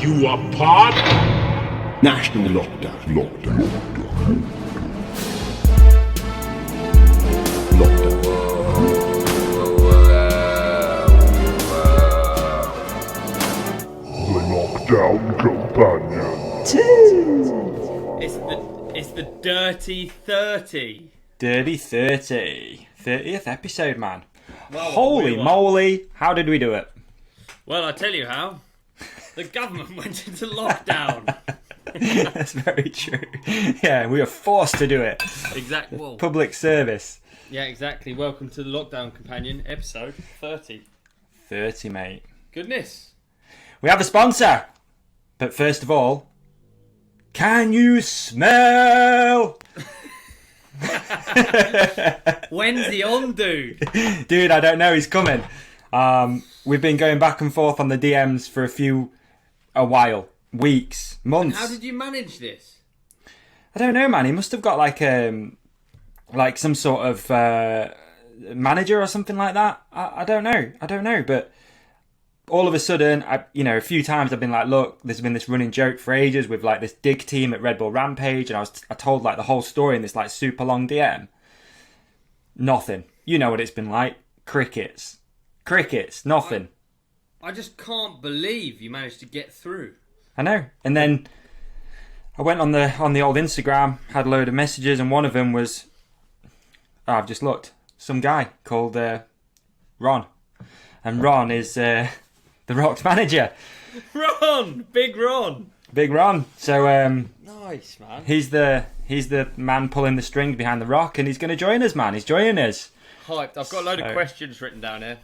you apart. National lockdown. The Lockdown Companion. It's the Dirty 30. Dirty 30. 30th episode, man. Well, Holy moly, how did we do it? Well, I tell you how. The government went into lockdown. That's very true. Yeah, we were forced to do it. Exactly. Well, Public service. yeah, exactly. Welcome to the Lockdown Companion, episode 30. 30, mate. Goodness. We have a sponsor. But first of all, can you smell? When's the on, dude? Dude, I don't know. He's coming. We've been going back and forth on the DMs for a while. Weeks, months. How did you manage this? I don't know, man. He must have got like some sort of manager or something like that. I don't know. But all of a sudden, a few times I've been like, look, there's been this running joke for ages with like this dig team at RedBull Rampage, and I told like the whole story in this like super long DM. Nothing. You know what it's been like. Crickets. Nothing. I just can't believe you managed to get through. I know. And then I went on the old Instagram, had a load of messages, and one of them was, I've just looked, some guy called Ron. And Ron is The Rock's manager. Ron! Big Ron! Big Ron. So Nice, man. he's the man pulling the strings behind The Rock, and he's going to join us, man. He's joining us. Hyped. I've got a load of questions written down here.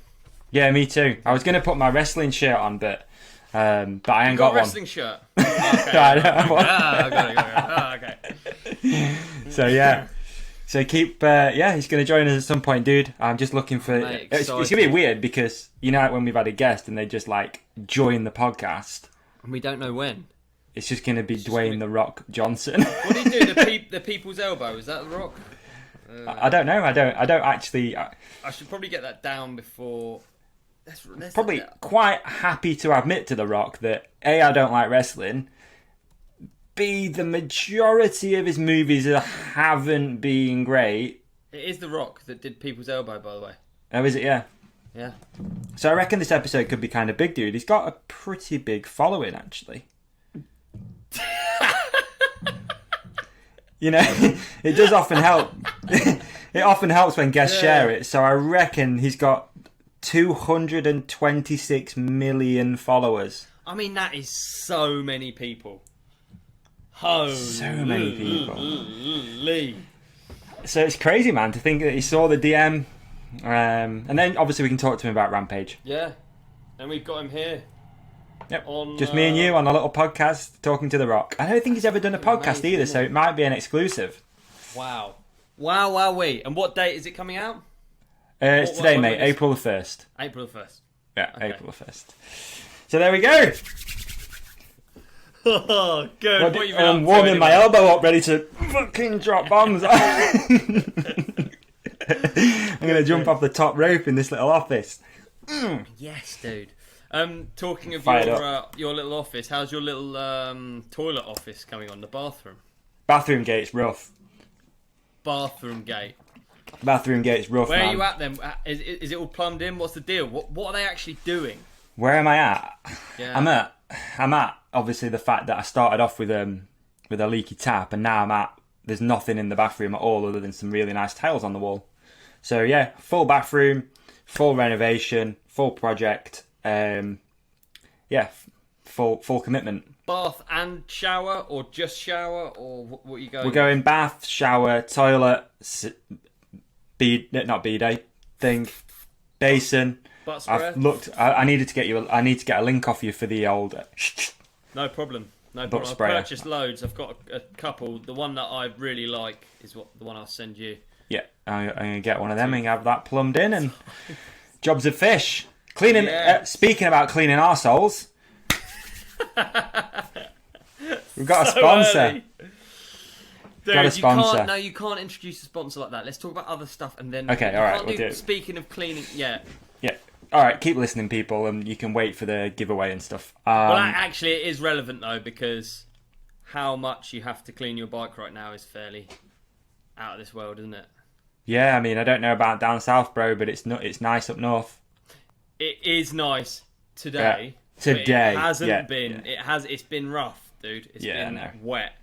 Yeah, me too. I was going to put my wrestling shirt on, but I ain't You got a wrestling shirt? Oh, okay. I don't have one. I got it. Okay. So yeah. So keep, he's going to join us at some point, dude. I'm just looking for... Mate, it's going to be weird because, you know, like when we've had a guest and they just, like, join the podcast, And we don't know when. it's just going to be Dwayne The Rock Johnson. What do you do? The people's elbow? Is that The Rock? I don't know. I don't actually... I should probably get that down before... Let's probably quite happy to admit to The Rock that, A, I don't like wrestling... B, the majority of his movies haven't been great. It is The Rock that did People's Elbow, by the way. Oh, is it? Yeah. Yeah. So I reckon this episode could be kind of big, dude. He's got a pretty big following, actually. You know, it does often help. It often helps when guests share it. So I reckon he's got 226 million followers. I mean, that is so many people. Holy. So many people. So it's crazy, man, to think that he saw the DM. And then obviously we can talk to him about Rampage. Yeah. And we've got him here. Yep. On, just me and you on a little podcast talking to The Rock. I don't think he's ever done a podcast amazing, either, so it might be an exclusive. Wow. Wowee. And what date is it coming out? It's today, what mate. is- April the 1st. April the 1st. Yeah, Okay. April the 1st. So there we go. Oh, good. What you been I'm up to warming my anyway? elbow up, ready to fucking drop bombs. I'm going to jump off the top rope in this little office. Yes, dude. Talking of Fired your little office, how's your little toilet office coming on? The bathroom? Bathroom gate's rough. Bathroom gate. Bathroom gate's rough, Where man. are you at then? Is it all plumbed in? What's the deal? What are they actually doing? Where am I at? Yeah. I'm at obviously the fact that I started off with a leaky tap, and now I'm at there's nothing in the bathroom at all other than some really nice tiles on the wall. So yeah, full bathroom, full renovation, full project. Full commitment. Bath and shower, or just shower, or what are you going? We're going bath, shower, toilet, not bidet thing, basin. Butt spray? I've looked. I need to get a link off you for the old. No problem. No Butt problem. I've sprayer. purchased loads. I've got a couple. The one that I really like is the one I'll send you. Yeah, I'm gonna get one of them and have that plumbed in, and jobs of fish. Cleaning. Yeah. Speaking about cleaning arseholes, we've got a So sponsor. early. Dude, Got a sponsor. You can't introduce a sponsor like that. Let's talk about other stuff and then. Okay, you all right, can't we'll do it. Speaking of cleaning, yeah. Yeah, All right, keep listening, people, and you can wait for the giveaway and stuff. Well, actually, it is relevant though, because how much you have to clean your bike right now is fairly out of this world, isn't it? Yeah, I mean, I don't know about down south, bro, but it's nice up north. It is nice today. Yeah. Today, it hasn't been. Yeah. It's been rough, dude. It's been wet.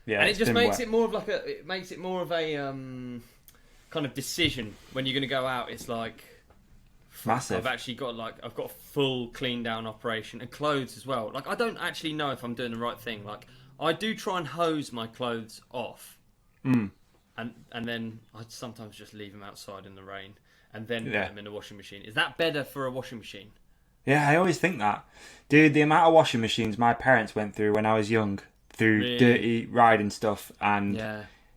Yeah, and it just makes it more of like a. It makes it more of a kind of decision when you're going to go out. It's like massive. I've got a full clean down operation and clothes as well. Like I don't actually know if I'm doing the right thing. Like I do try and hose my clothes off, and then I sometimes just leave them outside in the rain and then put them in the washing machine. Is that better for a washing machine? Yeah, I always think that, dude. The amount of washing machines my parents went through when I was young, through dirty riding stuff and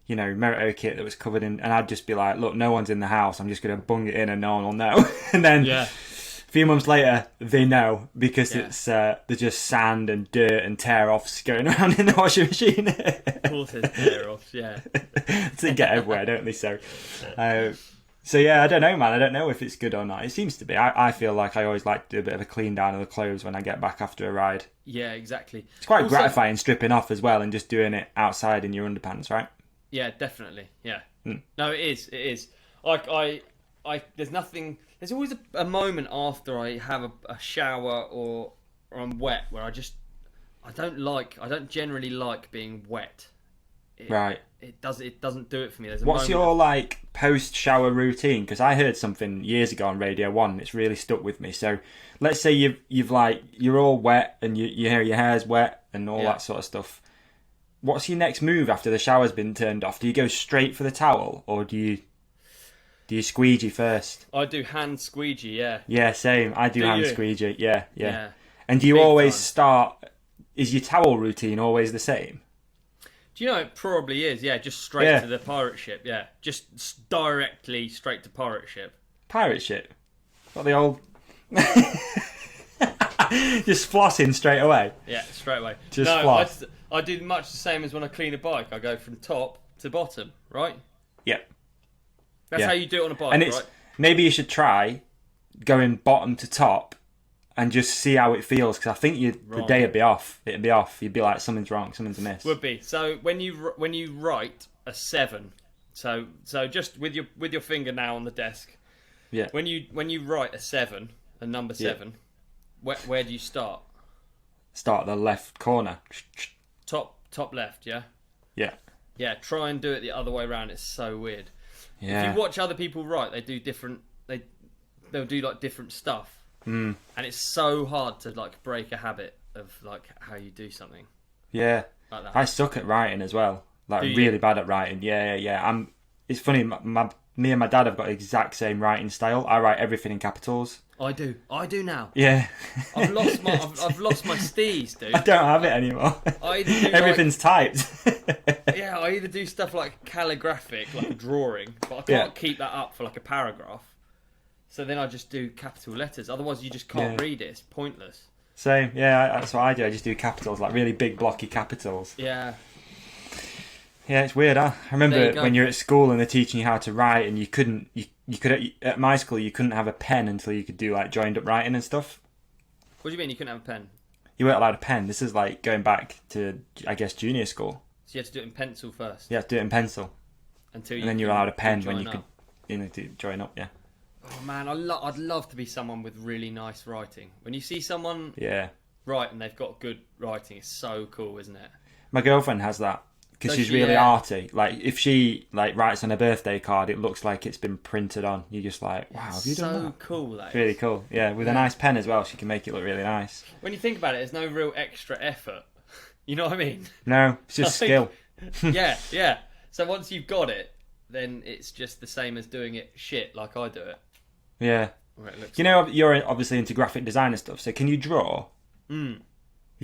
Merito kit that was covered in, and I'd just be like, look, no one's in the house, I'm just going to bung it in and no one will know. And then a few months later they know, because it's there's just sand and dirt and tear-offs going around in the washing machine. Of course there's tear-offs, They get everywhere, don't they? So yeah, I don't know, man. I don't know if it's good or not. It seems to be. I feel like I always like to do a bit of a clean down of the clothes when I get back after a ride. Yeah, exactly. It's quite gratifying stripping off as well and just doing it outside in your underpants, right? Yeah, definitely. Yeah. No, it is. It is. Like there's nothing. There's always a moment after I have a shower or I'm wet where I don't generally like being wet. Right. It doesn't do it for me. What's your post shower routine? Because I heard something years ago on Radio 1 and it's really stuck with me. So let's say you're all wet and your hair's wet and all that sort of stuff. What's your next move after the shower's been turned off? Do you go straight for the towel or do you squeegee first? I do hand squeegee, yeah. Yeah, same. I do hand squeegee. Yeah. And do you Big always time. start? Is your towel routine always the same? Do you know it probably is? Yeah, just straight to the pirate ship. Yeah, just directly straight to pirate ship. Pirate ship? What the old? Just flossing straight away. Yeah, straight away. Floss. I do much the same as when I clean a bike. I go from top to bottom, right? Yeah. That's how you do it on a bike, and right? Maybe you should try going bottom to top and just see how it feels, because I think the day would be off. It'd be off. You'd be like, something's wrong, something's amiss. Would be. So when you write a 7, so just with your finger now on the desk. Yeah. When you write a 7, a number 7, where do you start? Start at the left corner. Top left, yeah. Yeah. Yeah. Try and do it the other way around. It's so weird. Yeah. If you watch other people write, they do different. They'll do different stuff. And it's so hard to break a habit of how you do something. Yeah, like that. I suck at writing as well. Really bad at writing. Yeah. It's funny. Me and my dad have got the exact same writing style. I write everything in capitals. I do now. Yeah. I've lost my steez, dude. I don't have it anymore. Everything's typed. Yeah, I either do stuff like calligraphic, like a drawing, but I can't keep that up for a paragraph. So then I just do capital letters. Otherwise, you just can't read it. It's pointless. Same. Yeah, that's what I do. I just do capitals, really big blocky capitals. Yeah. Yeah, it's weird, huh? I remember when you're at school and they're teaching you how to write, and you could at my school you couldn't have a pen until you could do joined up writing and stuff. What do you mean you couldn't have a pen? You weren't allowed a pen. This is going back to, I guess, junior school. So you had to do it in pencil first. You had to do it in pencil. And then you were allowed a pen when you could do join up. Yeah. Oh man, I'd love to be someone with really nice writing. When you see someone write and they've got good writing, it's so cool, isn't it? My girlfriend has that. Because she's really arty. If she writes on a birthday card, it looks like it's been printed on. You're just like, wow, have you done that? So cool, that is. Really cool. Yeah, with a nice pen as well, she can make it look really nice. When you think about it, there's no real extra effort. You know what I mean? No, it's just skill. Yeah. So once you've got it, then it's just the same as doing it shit like I do it. Yeah. You're obviously into graphic design and stuff. So can you draw? You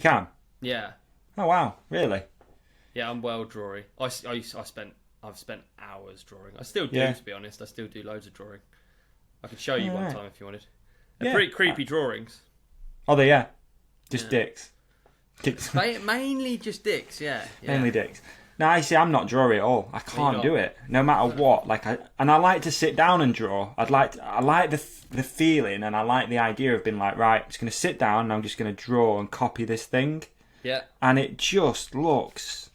can. Yeah. Oh wow, really? Yeah, I'm well drawing. I've spent hours drawing. I still do, to be honest. I still do loads of drawing. I could show you one time if you wanted. They're pretty creepy drawings. Oh, they just dicks. Mainly just dicks, yeah. Mainly dicks. No, I see. I'm not drawing at all. I can't do it, no matter what. I like to sit down and draw. I like the feeling, and I like the idea of being like, right, I'm just going to sit down and I'm just going to draw and copy this thing. Yeah. And it just looks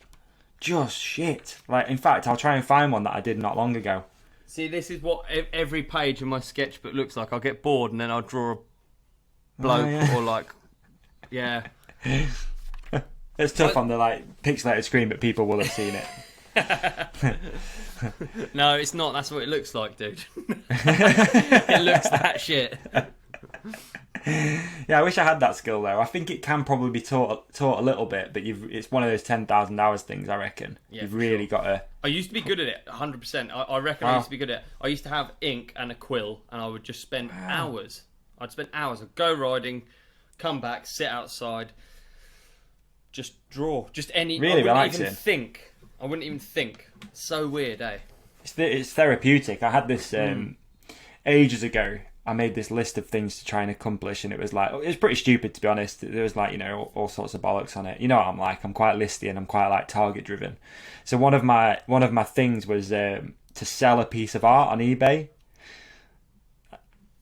just shit. Like, in fact, I'll try and find one that I did not long ago. See, this is what every page of my sketchbook looks like. I'll get bored and then I'll draw a bloke or like, yeah. It's tough on the pixelated screen, but people will have seen it. No, it's not. That's what it looks like, dude. It looks that shit. Yeah, I wish I had that skill though. I think it can probably be taught a little bit, but it's one of those 10,000 hours things. I reckon you've really got to. I used to be good at it, 100%. I reckon I used to be good at it. I used to have ink and a quill, and I would just spend hours. I'd spend hours. I'd go riding, come back, sit outside, just draw, just any. Really I relaxing. wouldn't even think. So weird, eh? It's therapeutic. I had this ages ago. I made this list of things to try and accomplish, and it was pretty stupid, to be honest. There was all sorts of bollocks on it. You know what I'm like? I'm quite listy and I'm quite target driven. So one of my things was to sell a piece of art on eBay.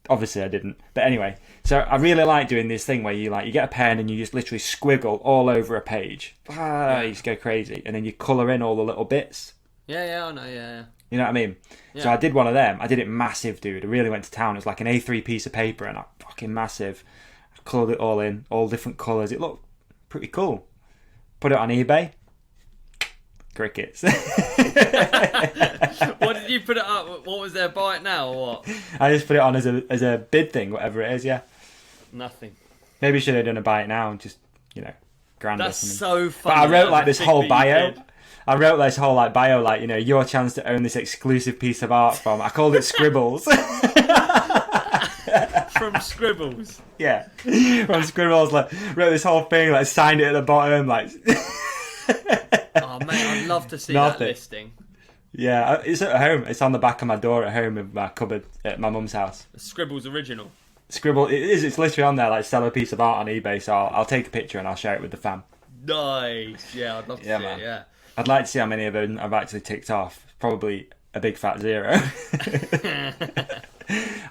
Obviously I didn't, but anyway. So I really like doing this thing where you get a pen and you just literally squiggle all over a page. You just go crazy, and then you colour in all the little bits. Yeah, I know, yeah. You know what I mean? Yeah. So I did one of them. I did it massive, dude. I really went to town. It was like an A3 piece of paper, and fucking massive. I coloured it all in, all different colours. It looked pretty cool. Put it on eBay. Crickets. What did you put it up? What was there? Buy it now or what? I just put it on as a bid thing, whatever it is. Yeah. Nothing. Maybe should have done a buy it now and just grand. That's or something. so funny. But I wrote this whole bio. I wrote this whole bio, your chance to own this exclusive piece of art from. I called it Scribbles. From Scribbles. Yeah, from Scribbles. Wrote this whole thing, signed it at the bottom, Oh man, I'd love to see that listing. Yeah, it's at home. It's on the back of my door at home in my cupboard at my mum's house. Scribbles original. Scribble. It is. It's literally on there. Sell a piece of art on eBay. So I'll take a picture and I'll share it with the fam. Nice. Yeah, I'd love to see man. it. Yeah. I'd like to see how many of them I've actually ticked off. Probably a big fat 0.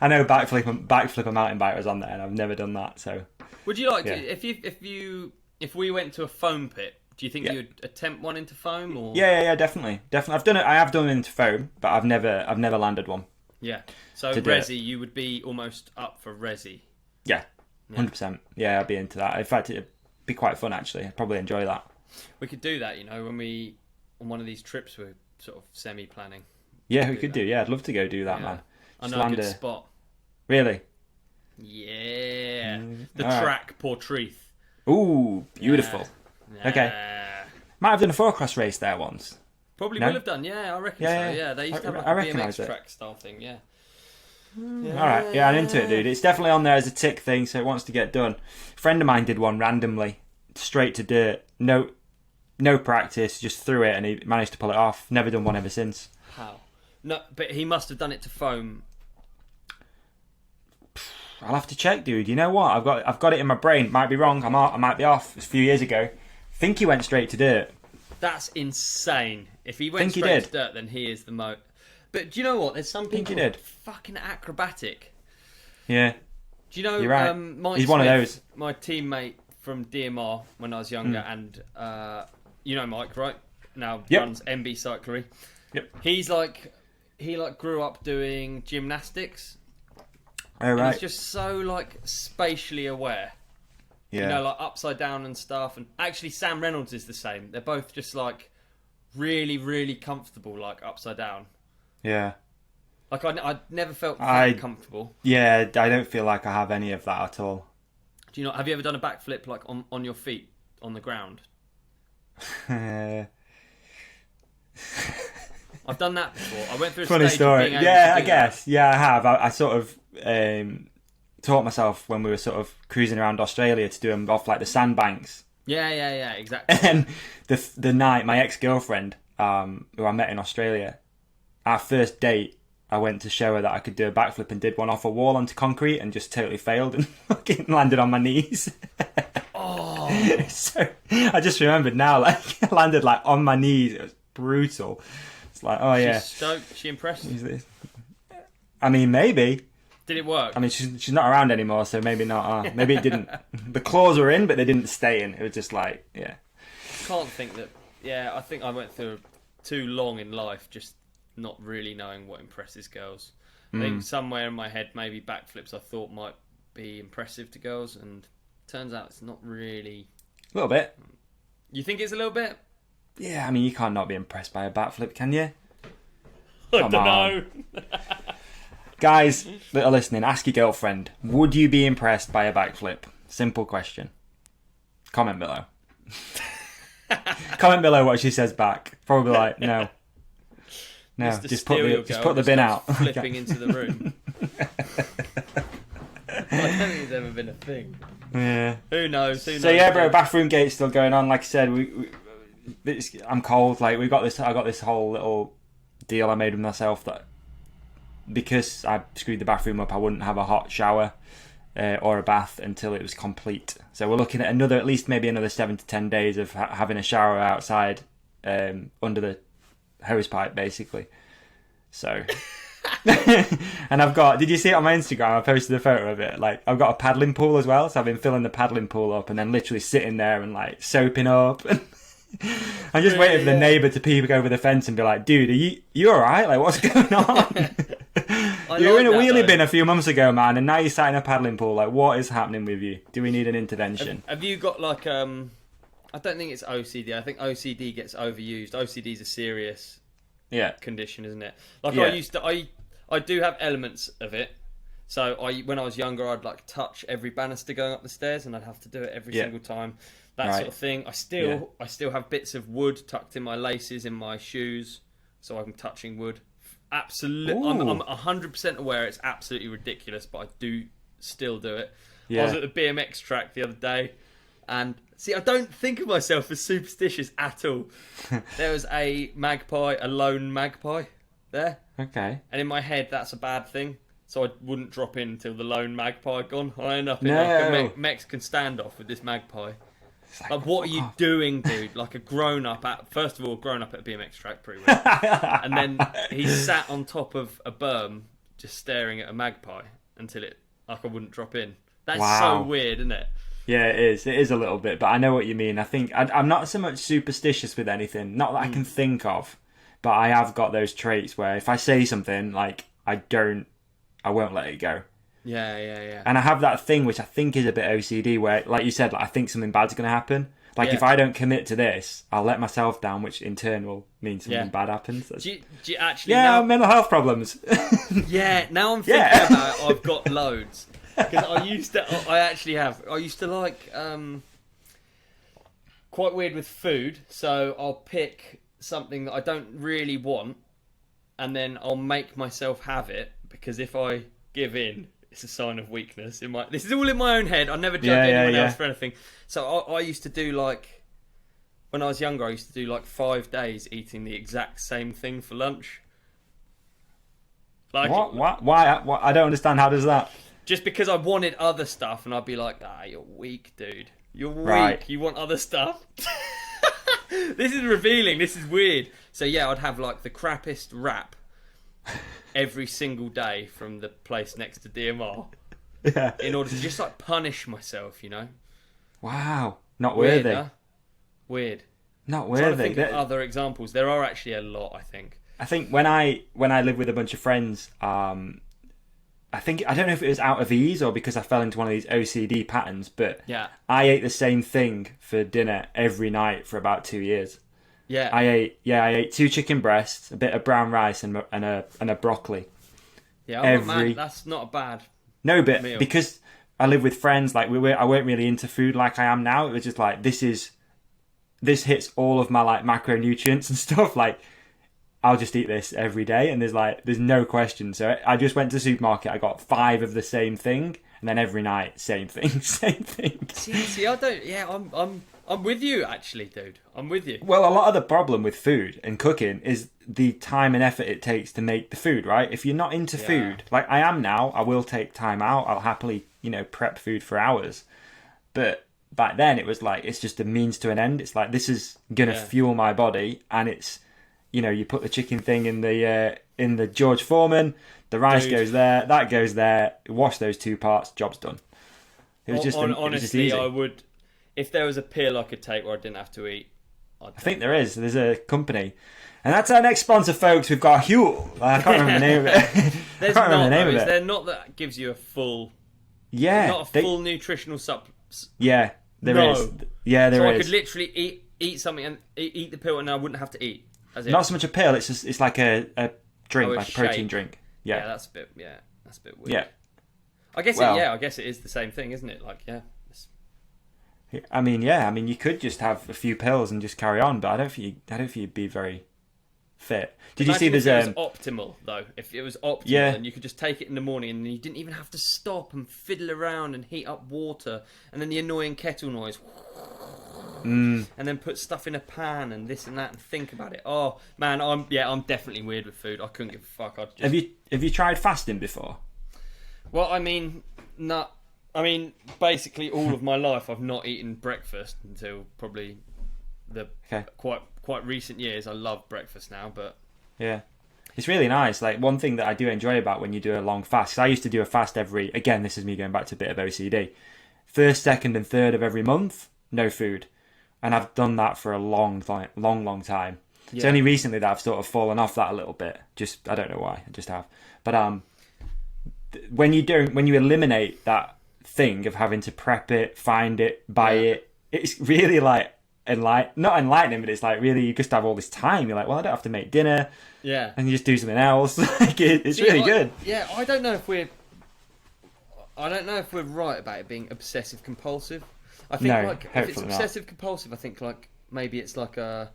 I know backflip a mountain bike was on there, and I've never done that. So would you like to if we went to a foam pit? Do you think you'd attempt one into foam or? Yeah, definitely. I've done it. I have done it into foam, but I've never landed one. Yeah. So resi, you would be almost up for resi. Yeah, 100%. Yeah, I'd be into that. In fact, it'd be quite fun actually. I'd probably enjoy that. We could do that, when we on one of these trips we're sort of semi-planning. Yeah, we could do. Yeah, I'd love to go do that, man. I know a good spot. Really? Yeah. The track Portreath. Ooh, beautiful. Yeah. Okay. Might have done a 4-cross race there once. Probably will have done, I reckon so. Yeah, they used to have a BMX track style thing, yeah. Alright, yeah, I'm into it, dude. It's definitely on there as a tick thing, so it wants to get done. A friend of mine did one randomly, straight to dirt. No practice, just threw it, and he managed to pull it off. Never done one ever since. How? No, but he must have done it to foam. I'll have to check, dude. You know what? I've got it in my brain. Might be wrong. I might be off. It's a few years ago. I think he went straight to dirt. That's insane. If he went straight to dirt, then he is the most. But do you know what? There's some people who are fucking acrobatic. Yeah. Do you know? You're right. Mike He's Smith, one of those. My teammate from DMR when I was younger, and you know Mike, right? Now runs MB Cyclery. Yep. He's he grew up doing gymnastics. Oh right. And he's just so spatially aware. Yeah. Upside down and stuff. And actually, Sam Reynolds is the same. They're both just really, really comfortable, upside down. Yeah. I never felt that comfortable. Yeah, I don't feel like I have any of that at all. Do you know? Have you ever done a backflip on your feet on the ground? I've done that before. I went through a funny stage story. Of being able Yeah, to I guess. That. Yeah, I have. I sort of taught myself when we were sort of cruising around Australia to do them off the sandbanks. Yeah, exactly. And the night, my ex-girlfriend, who I met in Australia, our first date, I went to show her that I could do a backflip and did one off a wall onto concrete and just totally failed and fucking landed on my knees. Oh, So I just remembered now, like, I landed like on my knees. It was brutal. It's like, oh yeah. She's stoked. She impressed. I mean, maybe. Did it work? I mean, she's not around anymore, so maybe not. Maybe it didn't. The claws were in, but they didn't stay in. It was just like, yeah. Can't think that. Yeah, I think I went through too long in life just not really knowing what impresses girls. I think somewhere in my head, maybe backflips I thought might be impressive to girls, and turns out it's not really. A little bit. You think it's a little bit? Yeah, I mean, you can't not be impressed by a backflip, can you? I don't know. Guys that are listening, ask your girlfriend, would you be impressed by a backflip? Simple question. Comment below. Comment below what she says back. Probably like, no. No, Mr. just put the bin starts out. Flipping into the room. I don't think it's ever been a thing. Yeah. Who knows? So yeah, bro, bathroom gate's still going on. Like I said, I'm cold. Like I got this whole little deal I made with myself that because I screwed the bathroom up, I wouldn't have a hot shower or a bath until it was complete. So we're looking at at least maybe another 7 to 10 days of having a shower outside under the hose pipe, basically. So. And I've got, did you see it on my Instagram? I posted a photo of it. Like, I've got a paddling pool as well, so I've been filling the paddling pool up and then literally sitting there and like soaping up. I'm just waiting for the neighbour to peek over the fence and be like, dude, are you alright? Like, what's going on? You were in a wheelie bin a few months ago, man, and now you're sat in a paddling pool. Like, what is happening with you? Do we need an intervention? Have you got like, I don't think it's OCD. I think OCD gets overused. OCD is a serious condition, isn't it? Like I do have elements of it. So when I was younger, I'd like touch every banister going up the stairs, and I'd have to do it every single time. That sort of thing. I still have bits of wood tucked in my laces in my shoes, so I'm touching wood. Absolutely, I'm 100% aware it's absolutely ridiculous, but I do still do it. Yeah. I was at the BMX track the other day, and see, I don't think of myself as superstitious at all. There was a lone magpie there. Okay. And in my head, that's a bad thing. So I wouldn't drop in until the lone magpie had gone. I end up in like a Mexican standoff with this magpie. Like, what are you doing, dude? Like a grown-up at... First of all, grown-up at a BMX track, pretty weird. And then he sat on top of a berm, just staring at a magpie until I wouldn't drop in. That's so weird, isn't it? Yeah, it is. It is a little bit, but I know what you mean. I think... I'm not so much superstitious with anything. Not that I can think of. But I have got those traits where if I say something, like, I won't let it go. Yeah. And I have that thing which I think is a bit OCD where, like you said, like, I think something bad's going to happen. Like, if I don't commit to this, I'll let myself down, which in turn will mean something bad happens. Do you actually... Yeah, mental health problems. Yeah, now I'm thinking about it, I've got loads. Because I used to like... quite weird with food, so I'll pick something that I don't really want, and then I'll make myself have it, because if I give in, it's a sign of weakness. This is all in my own head. I never judge anyone else for anything. So I used to do like, when I was younger, I used to do like 5 days eating the exact same thing for lunch. Like, what? Why? I don't understand. How does that? Just because I wanted other stuff, and I'd be like, you're weak, dude. You're weak. Right. You want other stuff? This is revealing. This is weird. So yeah, I'd have like the crappiest wrap every single day from the place next to DMR. Yeah. In order to just like punish myself, you know. Wow. Not worthy. Huh? Weird. Not worthy. I'm trying to think of other examples. There are actually a lot, I think. I think when I lived with a bunch of friends, I don't know if it was out of ease or because I fell into one of these OCD patterns, but I ate the same thing for dinner every night for about 2 years. Yeah. I ate 2 chicken breasts, a bit of brown rice, and a broccoli. Yeah, man, that's not a bad meal. Because I live with friends, like I weren't really into food like I am now. It was just like this hits all of my like macronutrients and stuff. Like, I'll just eat this every day, and there's no question. So I just went to the supermarket. I got 5 of the same thing, and then every night, same thing, same thing. See, I don't. Yeah, I'm with you, actually, dude. I'm with you. Well, a lot of the problem with food and cooking is the time and effort it takes to make the food, right? If you're not into food, like I am now, I will take time out. I'll happily, prep food for hours. But back then it was like it's just a means to an end. It's like this is gonna fuel my body, and it's you put the chicken thing in the George Foreman, the rice goes there, that goes there, wash those 2 parts, job's done. It was just honestly, it was just easy. I would, if there was a pill I could take where I didn't have to eat. I think there is. There's a company. And that's our next sponsor, folks. We've got Huel. I can't remember the name of it. There's not, is there not that gives you a full... Yeah. Not a full nutritional supplement? Yeah, there is. Yeah, there is. So I could literally eat something and eat the pill and I wouldn't have to eat? Not so much a pill. It's like a drink, like a protein drink. Yeah. That's a bit weird. Yeah. I guess it is the same thing, isn't it? Like, yeah. I mean, you could just have a few pills and just carry on, but I don't think you'd be very fit. Did you see there's if it was optimal though? If it was optimal, yeah, and you could just take it in the morning, and you didn't even have to stop and fiddle around and heat up water, and then the annoying kettle noise, and then put stuff in a pan and this and that, and think about it. Oh man, I'm definitely weird with food. I couldn't give a fuck. Have you tried fasting before? Well, I mean, basically all of my life I've not eaten breakfast until probably the quite recent years. I love breakfast now, but yeah, it's really nice. Like one thing that I do enjoy about when you do a long fast, because I used to do a fast again, this is me going back to a bit of OCD, 1st, 2nd and 3rd of every month, no food, and I've done that for a long time. Yeah. It's only recently that I've sort of fallen off that a little bit. Just I don't know why, I just have. But when you eliminate that thing of having to prep it, find it, buy it, it's really like not enlightening, but it's like really you just have all this time. You're like, well, I don't have to make dinner, and you just do something else. Like it's really good. Yeah, I don't know if we're right about it being obsessive compulsive. I think if it's obsessive compulsive, I think like maybe it's like a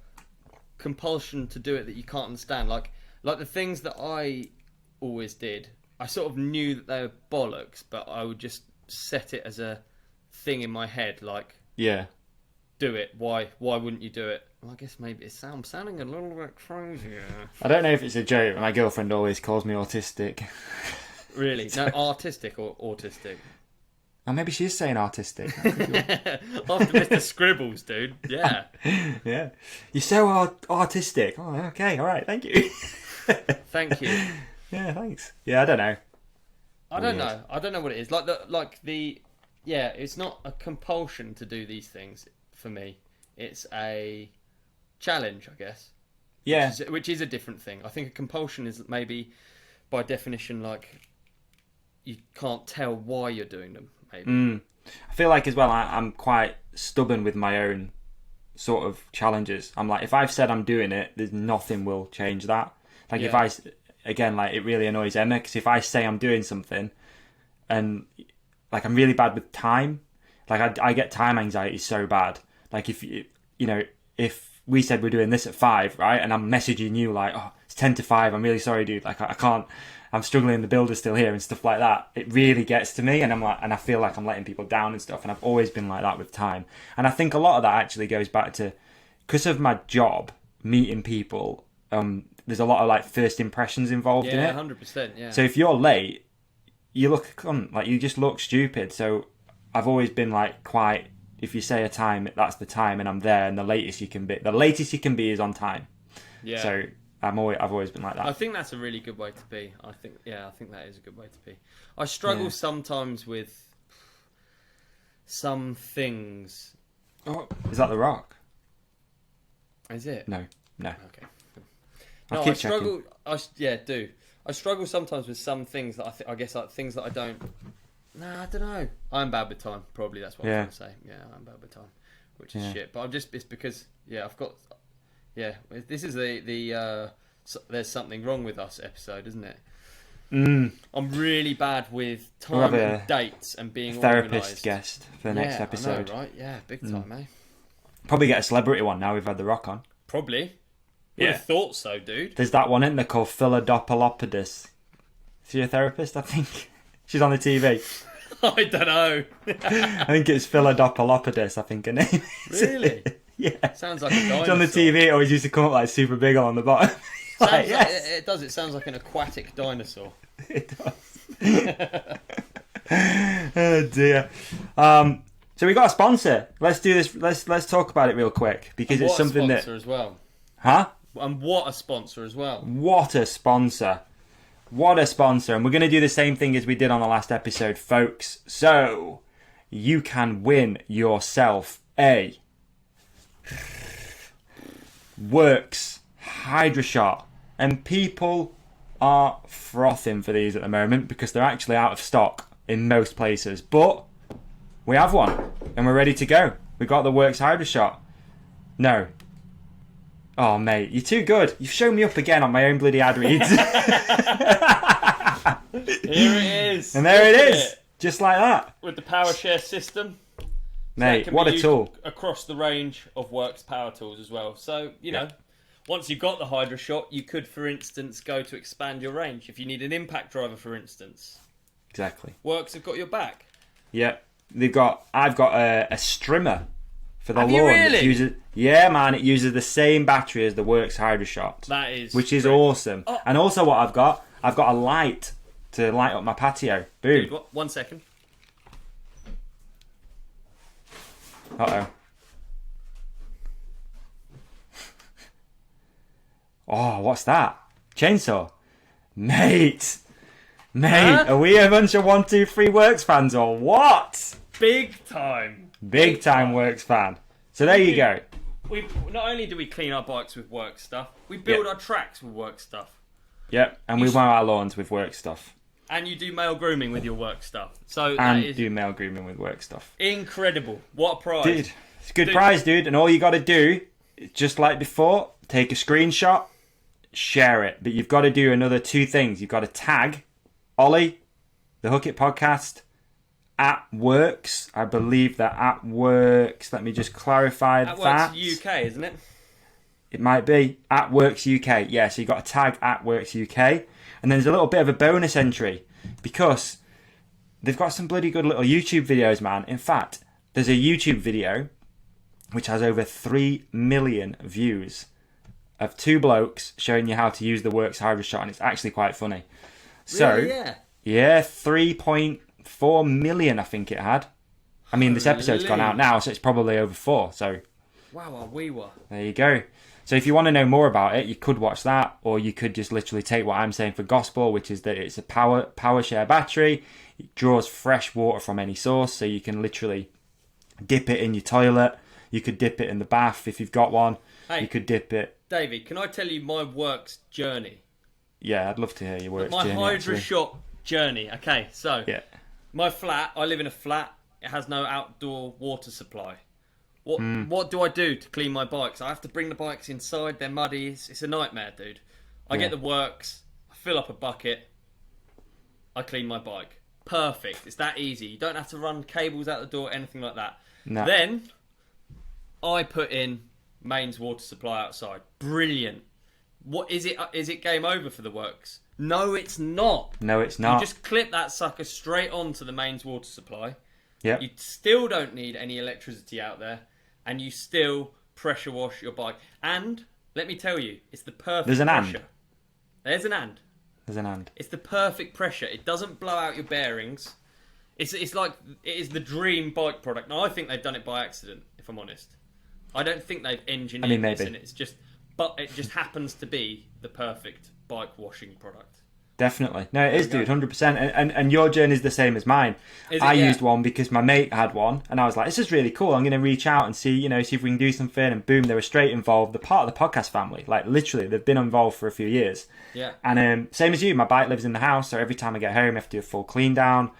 compulsion to do it that you can't understand. Like the things that I always did, I sort of knew that they were bollocks, but I would just set it as a thing in my head, like do it. Why wouldn't you do it? Well, I guess maybe I'm sounding a little bit crazy. I don't know if it's a joke. My girlfriend always calls me autistic. Really? No, artistic or autistic? Oh, maybe she is saying artistic. After Mr. Scribbles, dude. Yeah. Yeah. You're so artistic. Oh, okay. All right. Thank you. Thank you. Yeah, thanks. Yeah, I don't know. I don't know what it is. It's not a compulsion to do these things for me. It's a challenge, I guess. Yeah. Which is a different thing. I think a compulsion is maybe, by definition, like you can't tell why you're doing them. Maybe. I feel like as well, I'm quite stubborn with my own sort of challenges. I'm like, if I've said I'm doing it, there's nothing will change that. Like if I, again, like it really annoys Emma because if I say I'm doing something, and like I'm really bad with time, like I get time anxiety so bad. Like if we said we're doing this at 5, right, and I'm messaging you like, oh, it's 10 to 5. I'm really sorry, dude. Like I can't. I'm struggling. The builder's still here and stuff like that. It really gets to me, and I feel like I'm letting people down and stuff. And I've always been like that with time. And I think a lot of that actually goes back to because of my job, meeting people. There's a lot of like first impressions involved in it. 100%. Yeah. So if you're late, you just look stupid. So I've always been like quite. If you say a time, that's the time, and I'm there. And the latest you can be is on time. Yeah. So I've always been like that. I think that's a really good way to be. I think that is a good way to be. I struggle sometimes with some things. Oh, is that The Rock? Is it? No. Okay. No, I struggle. I struggle sometimes with some things that I guess like things that I don't. Nah, I don't know. I'm bad with time. Probably that's what I'm going to say. Yeah, I'm bad with time, which is shit. But it's because I've got. Yeah, this is the There's Something Wrong With Us episode, isn't it? I'm really bad with time and dates and being therapist organised. Guest for the next episode. I know, right? Yeah, big time, eh? Probably get a celebrity one now we've had The Rock on. Probably. Would have thought so, dude. There's that one in there called Philadelphopodous. Is she a therapist, I think? She's on the TV. I don't know. I think it's Philadelphopodous, I think her name is. Really? Yeah. Sounds like a dinosaur. It's on the TV, it always used to come up like super big on the bottom. It does. It sounds like an aquatic dinosaur. It does. Oh dear. So we got a sponsor. Let's do this. Let's talk about it real quick because it's something that. As well. Huh? And what a sponsor as well. What a sponsor. What a sponsor. And we're going to do the same thing as we did on the last episode, folks. So you can win yourself a Works Hydra Shot. And people are frothing for these at the moment because they're actually out of stock in most places. But we have one and we're ready to go. We got the Works Hydra Shot. No. Oh, mate, you're too good. You've shown me up again on my own bloody ad reads. Here it is. And there it is. Just like that. With the power share system. Mate, So what a tool. Across the range of Works power tools as well. So, you know, once you've got the Hydra Shot, you could, for instance, go to expand your range. If you need an impact driver, for instance. Exactly. Works have got your back. Yep. I've got a strimmer for the Have lawn. you really? Yeah, man, it uses the same battery as the Works Hydra Shot. That is which is great. awesome. Oh. And also what I've got a light to light up my patio. Boom. Dude, 1 second. Uh-oh. Oh, what's that? Chainsaw? Mate, Huh? are we a bunch of 123 Works fans or what? Big time. Big time Works fan. So there you go. We not only do we clean our bikes with Works stuff, we build Yep. our tracks with Works stuff. Yep, and we mow our lawns with Works stuff. And you do male grooming with your Works stuff. So that And is do male grooming with Works stuff. incredible. What a prize. Dude, it's a good Dude. prize, dude. And all you got to do, just like before, take a screenshot, share it. But you've got to do another two things. You've got to tag Ollie, the Hook It podcast, at Works. I believe that at Works. Let me just clarify That that. Works UK, isn't it? It might be at Works UK. Yeah, so you've got to tag at Works UK. And then there's a little bit of a bonus entry because they've got some bloody good little YouTube videos, man. In fact, there's a YouTube video which has over 3 million views of two blokes showing you how to use the Works Hydra Shot, and it's actually quite funny. So, Really? Yeah. yeah, 3.4 million I think it had. I mean, this episode's gone out now, so it's probably over 4. So Wow, we were. there you go. So if you want to know more about it, you could watch that, or you could just literally take what I'm saying for gospel, which is that it's a power share battery. It draws fresh water from any source, so you can literally dip it in your toilet. You could dip it in the bath if you've got one. Hey. You could dip it. David, can I tell you my Works journey? Yeah, I'd love to hear your words. My Jenny, Hydra actually. Shot journey. Okay, so Yeah. my flat, I live in a flat. It has no outdoor water supply. What do I do to clean my bikes? I have to bring the bikes inside. They're muddy. It's a nightmare, dude. I get the Works. I fill up a bucket. I clean my bike. Perfect. It's that easy. You don't have to run cables out the door, anything like that. No. Then I put in mains water supply outside. Brilliant. What is it? Is it game over for the Works? No, it's not. No, it's not. You just clip that sucker straight onto the mains water supply. Yep. You still don't need any electricity out there, and you still pressure wash your bike. And let me tell you, it's the perfect There's an pressure. and. There's an and. There's an and. It's the perfect pressure. It doesn't blow out your bearings. It's like it is the dream bike product. Now I think they've done it by accident, if I'm honest. I don't think they've engineered this, maybe. and it just happens to be the perfect bike washing product. Definitely. No, it is, dude, 100%. And your journey is the same as mine. I used one because my mate had one, and I was like, this is really cool. I'm going to reach out and see if we can do something. And boom, they were straight involved. They're part of the podcast family. Like, literally, they've been involved for a few years. Yeah. And same as you, my bike lives in the house, so every time I get home, I have to do a full clean down.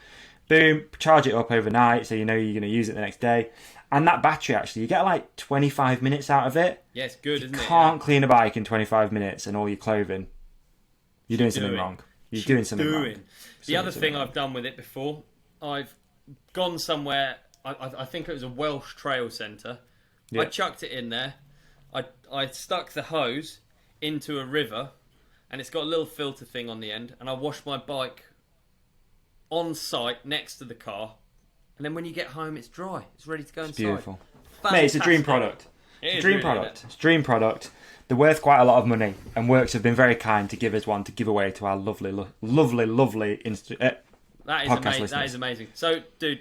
Boom, charge it up overnight, so you know you're going to use it the next day. And that battery, actually, you get like 25 minutes out of it. Yeah, it's good, isn't it? Can't clean a bike in 25 minutes and all your clothing. You're doing something wrong. You're doing something wrong. The other thing I've done with it before, I've gone somewhere, I think it was a Welsh trail centre. Yeah. I chucked it in there. I stuck the hose into a river, and it's got a little filter thing on the end, and I washed my bike on site next to the car. And then when you get home, it's dry. It's ready to go inside. Beautiful. Mate, it's a dream product. It is Dream really, product. isn't it? It's a dream product. They're worth quite a lot of money, and Works have been very kind to give us one to give away to our lovely That is podcast amazing. listeners. That is amazing. So, dude,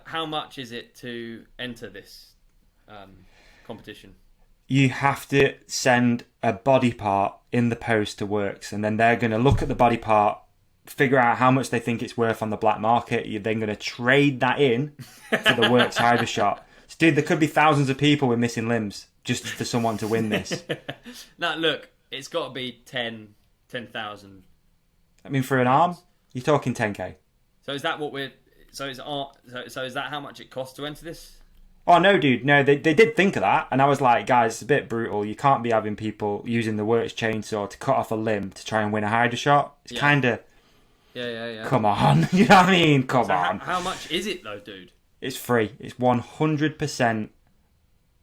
how much is it to enter this competition? You have to send a body part in the post to Works, and then they're going to look at the body part, figure out how much they think it's worth on the black market. You're then going to trade that in for the Works Hyder shot. So, dude, there could be thousands of people with missing limbs just for someone to win this. Now, look, it's got to be 10,000. I mean, for an arm, you're talking 10k. So is that what we're? So is that how much it costs to enter this? Oh no, dude, no, they did think of that, and I was like, guys, it's a bit brutal. You can't be having people using the Works chainsaw to cut off a limb to try and win a Hyder shot. It's kind of, yeah. Come on, you know what I mean? Come So on. how much is it though, dude? It's free. It's 100%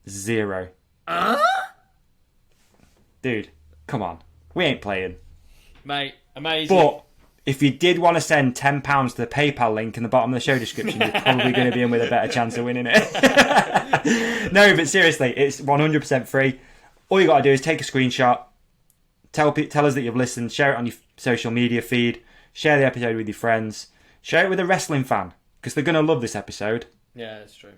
zero. Dude, come on, we ain't playing, mate. Amazing. But if you did want to send £10 to the PayPal link in the bottom of the show description, you're probably going to be in with a better chance of winning it. No, but seriously, it's 100% free. All you got to do is take a screenshot, tell us that you've listened, share it on your social media feed, share the episode with your friends, share it with a wrestling fan, because they're going to love this episode. Yeah, that's true.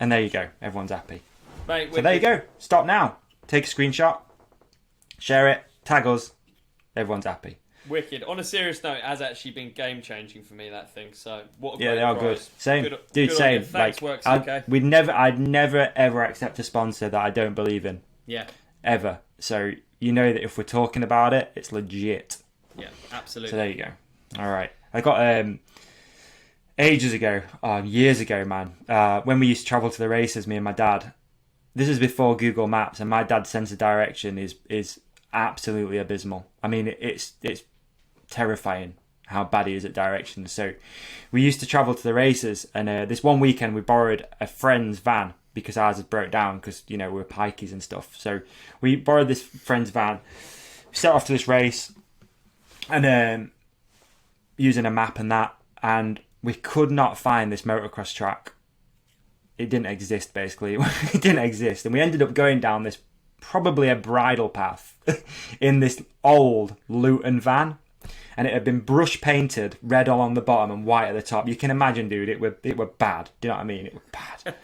And there you go. Everyone's happy. Mate, so there you go. Stop now. Take a screenshot, share it, tag us. Everyone's happy. Wicked. On a serious note, it has actually been game changing for me, that thing. So what a great Yeah, they are prize. good. Same, Good, dude. good Same. Thanks, like, Works. I'd never ever accept a sponsor that I don't believe in. Yeah. Ever. So you know that if we're talking about it, it's legit. Yeah, absolutely. So there you go. All right. I got ages ago, years ago, man. When we used to travel to the races, me and my dad. This is before Google Maps, and my dad's sense of direction is absolutely abysmal. I mean, it's terrifying how bad he is at directions. So we used to travel to the races, and this one weekend we borrowed a friend's van because ours had broke down because, you know, we were pikeys and stuff. So we borrowed this friend's van, set off to this race, and using a map and that, and we could not find this motocross track. It didn't exist, basically. It didn't exist, and we ended up going down this, probably a bridle path in this old Luton van, and it had been brush painted red all on the bottom and white at the top. You can imagine, dude, it were bad. Do you know what I mean? It was bad.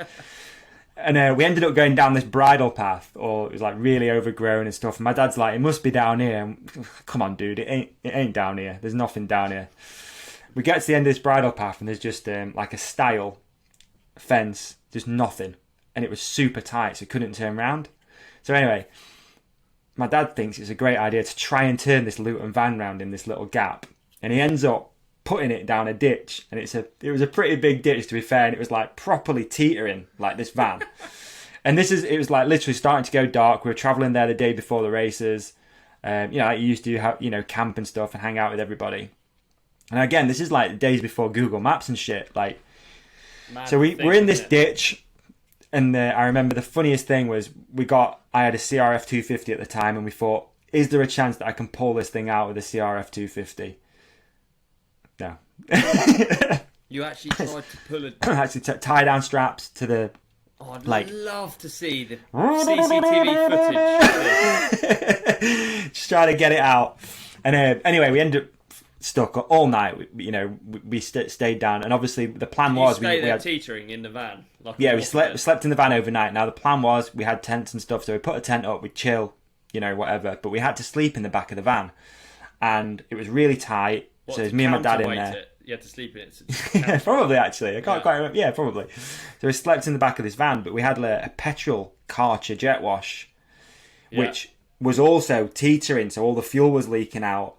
And we ended up going down this bridle path, or it was like really overgrown and stuff. And my dad's like, "It must be down here." And, come on, dude, it ain't down here. There's nothing down here. We get to the end of this bridle path, and there's just like a stile fence, just nothing, and it was super tight, so couldn't turn around. So anyway, my dad thinks it's a great idea to try and turn this Luton van round in this little gap, and he ends up putting it down a ditch, and it was a pretty big ditch, to be fair, and it was like properly teetering, like this van. And it was like literally starting to go dark. We were travelling there the day before the races, you know, like you used to have, you know, camp and stuff and hang out with everybody. And again, this is like the days before Google Maps and shit, like. So we're in this ditch, and I remember the funniest thing was I had a CRF 250 at the time, and we thought, is there a chance that I can pull this thing out with a CRF 250? No. You actually tried to pull a... actually tie down straps to the... Oh, I'd like... love to see the CCTV footage. Just trying to get it out. And anyway, we ended up stuck all night. We stayed down, and obviously the plan was we had teetering in the van. We slept in the van overnight. Now the plan was we had tents and stuff, so we put a tent up, we'd chill, you know, whatever. But we had to sleep in the back of the van, and it was really tight. So it was me and my dad in there. You had to sleep in it. Yeah, probably actually. I can't quite remember. Yeah, probably. So we slept in the back of this van, but we had a petrol Karcher jet wash, which was also teetering, so all the fuel was leaking out.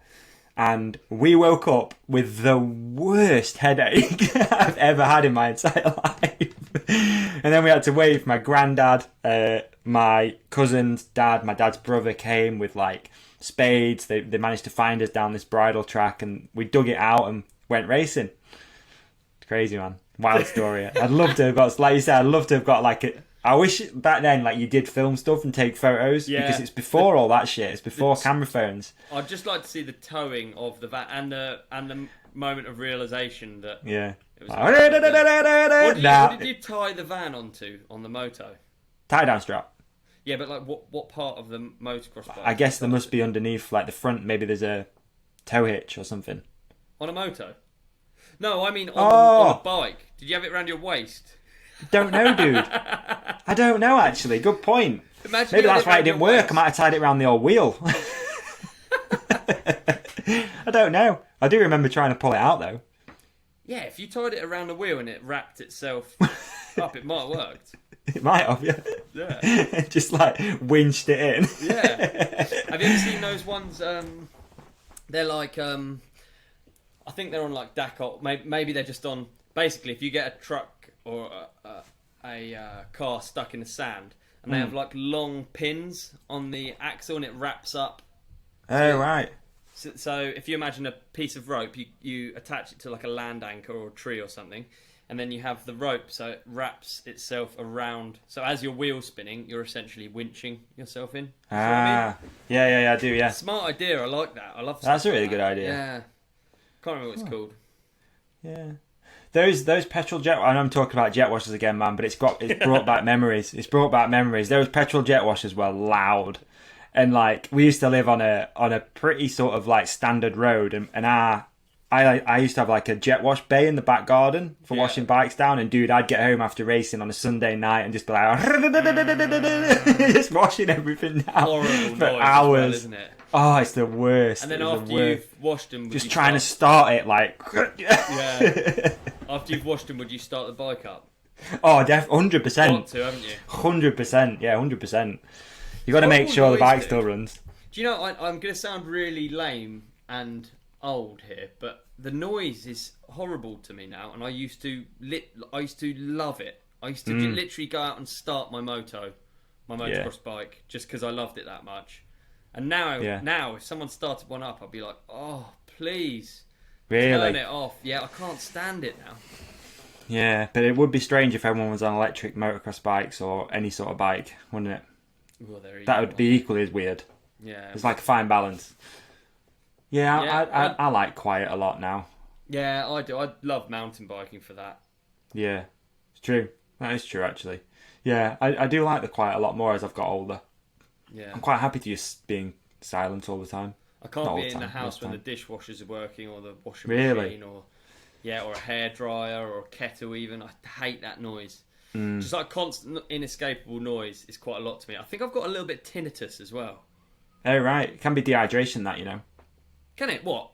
And we woke up with the worst headache I've ever had in my entire life. And then we had to wait for my granddad, my cousin's dad, my dad's brother came with like spades. They managed to find us down this bridle track, and we dug it out and went racing. It's crazy, man. Wild story. I'd love to have got, like you said, I'd love to have got like I wish back then, like, you did film stuff and take photos, because it's before all that shit. It's before camera phones. I'd just like to see the towing of the van and the moment of realisation that it was. What did you tie the van onto on the moto? Tie down strap. Yeah, but like what part of the motocross bike? I guess there must be underneath, like the front. Maybe there's a tow hitch or something. On a moto. No, I mean Oh. on the bike. Did you have it around your waist? Don't know, dude. I don't know, actually. Good point. Imagine Maybe you had that's why it around didn't your work. waist. I might have tied it around the old wheel. I don't know. I do remember trying to pull it out, though. Yeah, if you tied it around the wheel and it wrapped itself up, it might have worked. It might have, yeah. Yeah. Just like winched it in. Yeah. Have you ever seen those ones? They're like, I think they're on like Dakar. Maybe they're just on. Basically, if you get a truck or a car stuck in the sand, and they have like long pins on the axle, and it wraps up. Oh, right. So if you imagine a piece of rope, you attach it to like a land anchor or a tree or something, and then you have the rope, so it wraps itself around. So as your wheel's spinning, you're essentially winching yourself in. See what I mean? Yeah, I do, yeah. Smart idea. I like that. I love. That's stuff a really like good that. idea. Yeah. Can't remember what it's called. Yeah. Those petrol jet... I know I'm talking about jet washers again, man, but it's brought back memories. It's brought back memories. Those petrol jet washers were loud. And like we used to live on a pretty sort of like standard road, and I used to have like a jet wash bay in the back garden for washing bikes down. And dude, I'd get home after racing on a Sunday night and just be like just washing everything down Horrible for noise hours. as well, isn't it? Oh, it's the worst. And then It's the after worst. you've washed them, Just trying to start it like yeah. After you've washed them, would you start the bike up? Oh, 100%. Got to, haven't you? 100%. Yeah, 100%. You got to make Horrible sure the noise, bike dude. still runs. Do you know, I'm going to sound really lame and old here, but the noise is horrible to me now, and I used to love it. I used to literally go out and start my motocross bike, just because I loved it that much. And now, if someone started one up, I'd be like, oh, please, Really? turn it off. Yeah, I can't stand it now. Yeah, but it would be strange if everyone was on electric motocross bikes or any sort of bike, wouldn't it? Well, there you That go. would be equally as weird. Yeah. It's like a fine balance. Yeah, Yeah, I like quiet a lot now. Yeah, I do. I love mountain biking for that. Yeah, it's true. That is true, actually. Yeah, I do like the quiet a lot more as I've got older. Yeah. I'm quite happy to just being silent all the time. I can't Not all be the in the time, house most when the time. dishwashers are working or the washing Really? machine or a hairdryer or a kettle even. I hate that noise. Just like constant inescapable noise is quite a lot to me. I think I've got a little bit tinnitus as well. Oh, right. It can be dehydration, that, you know. Can it? What?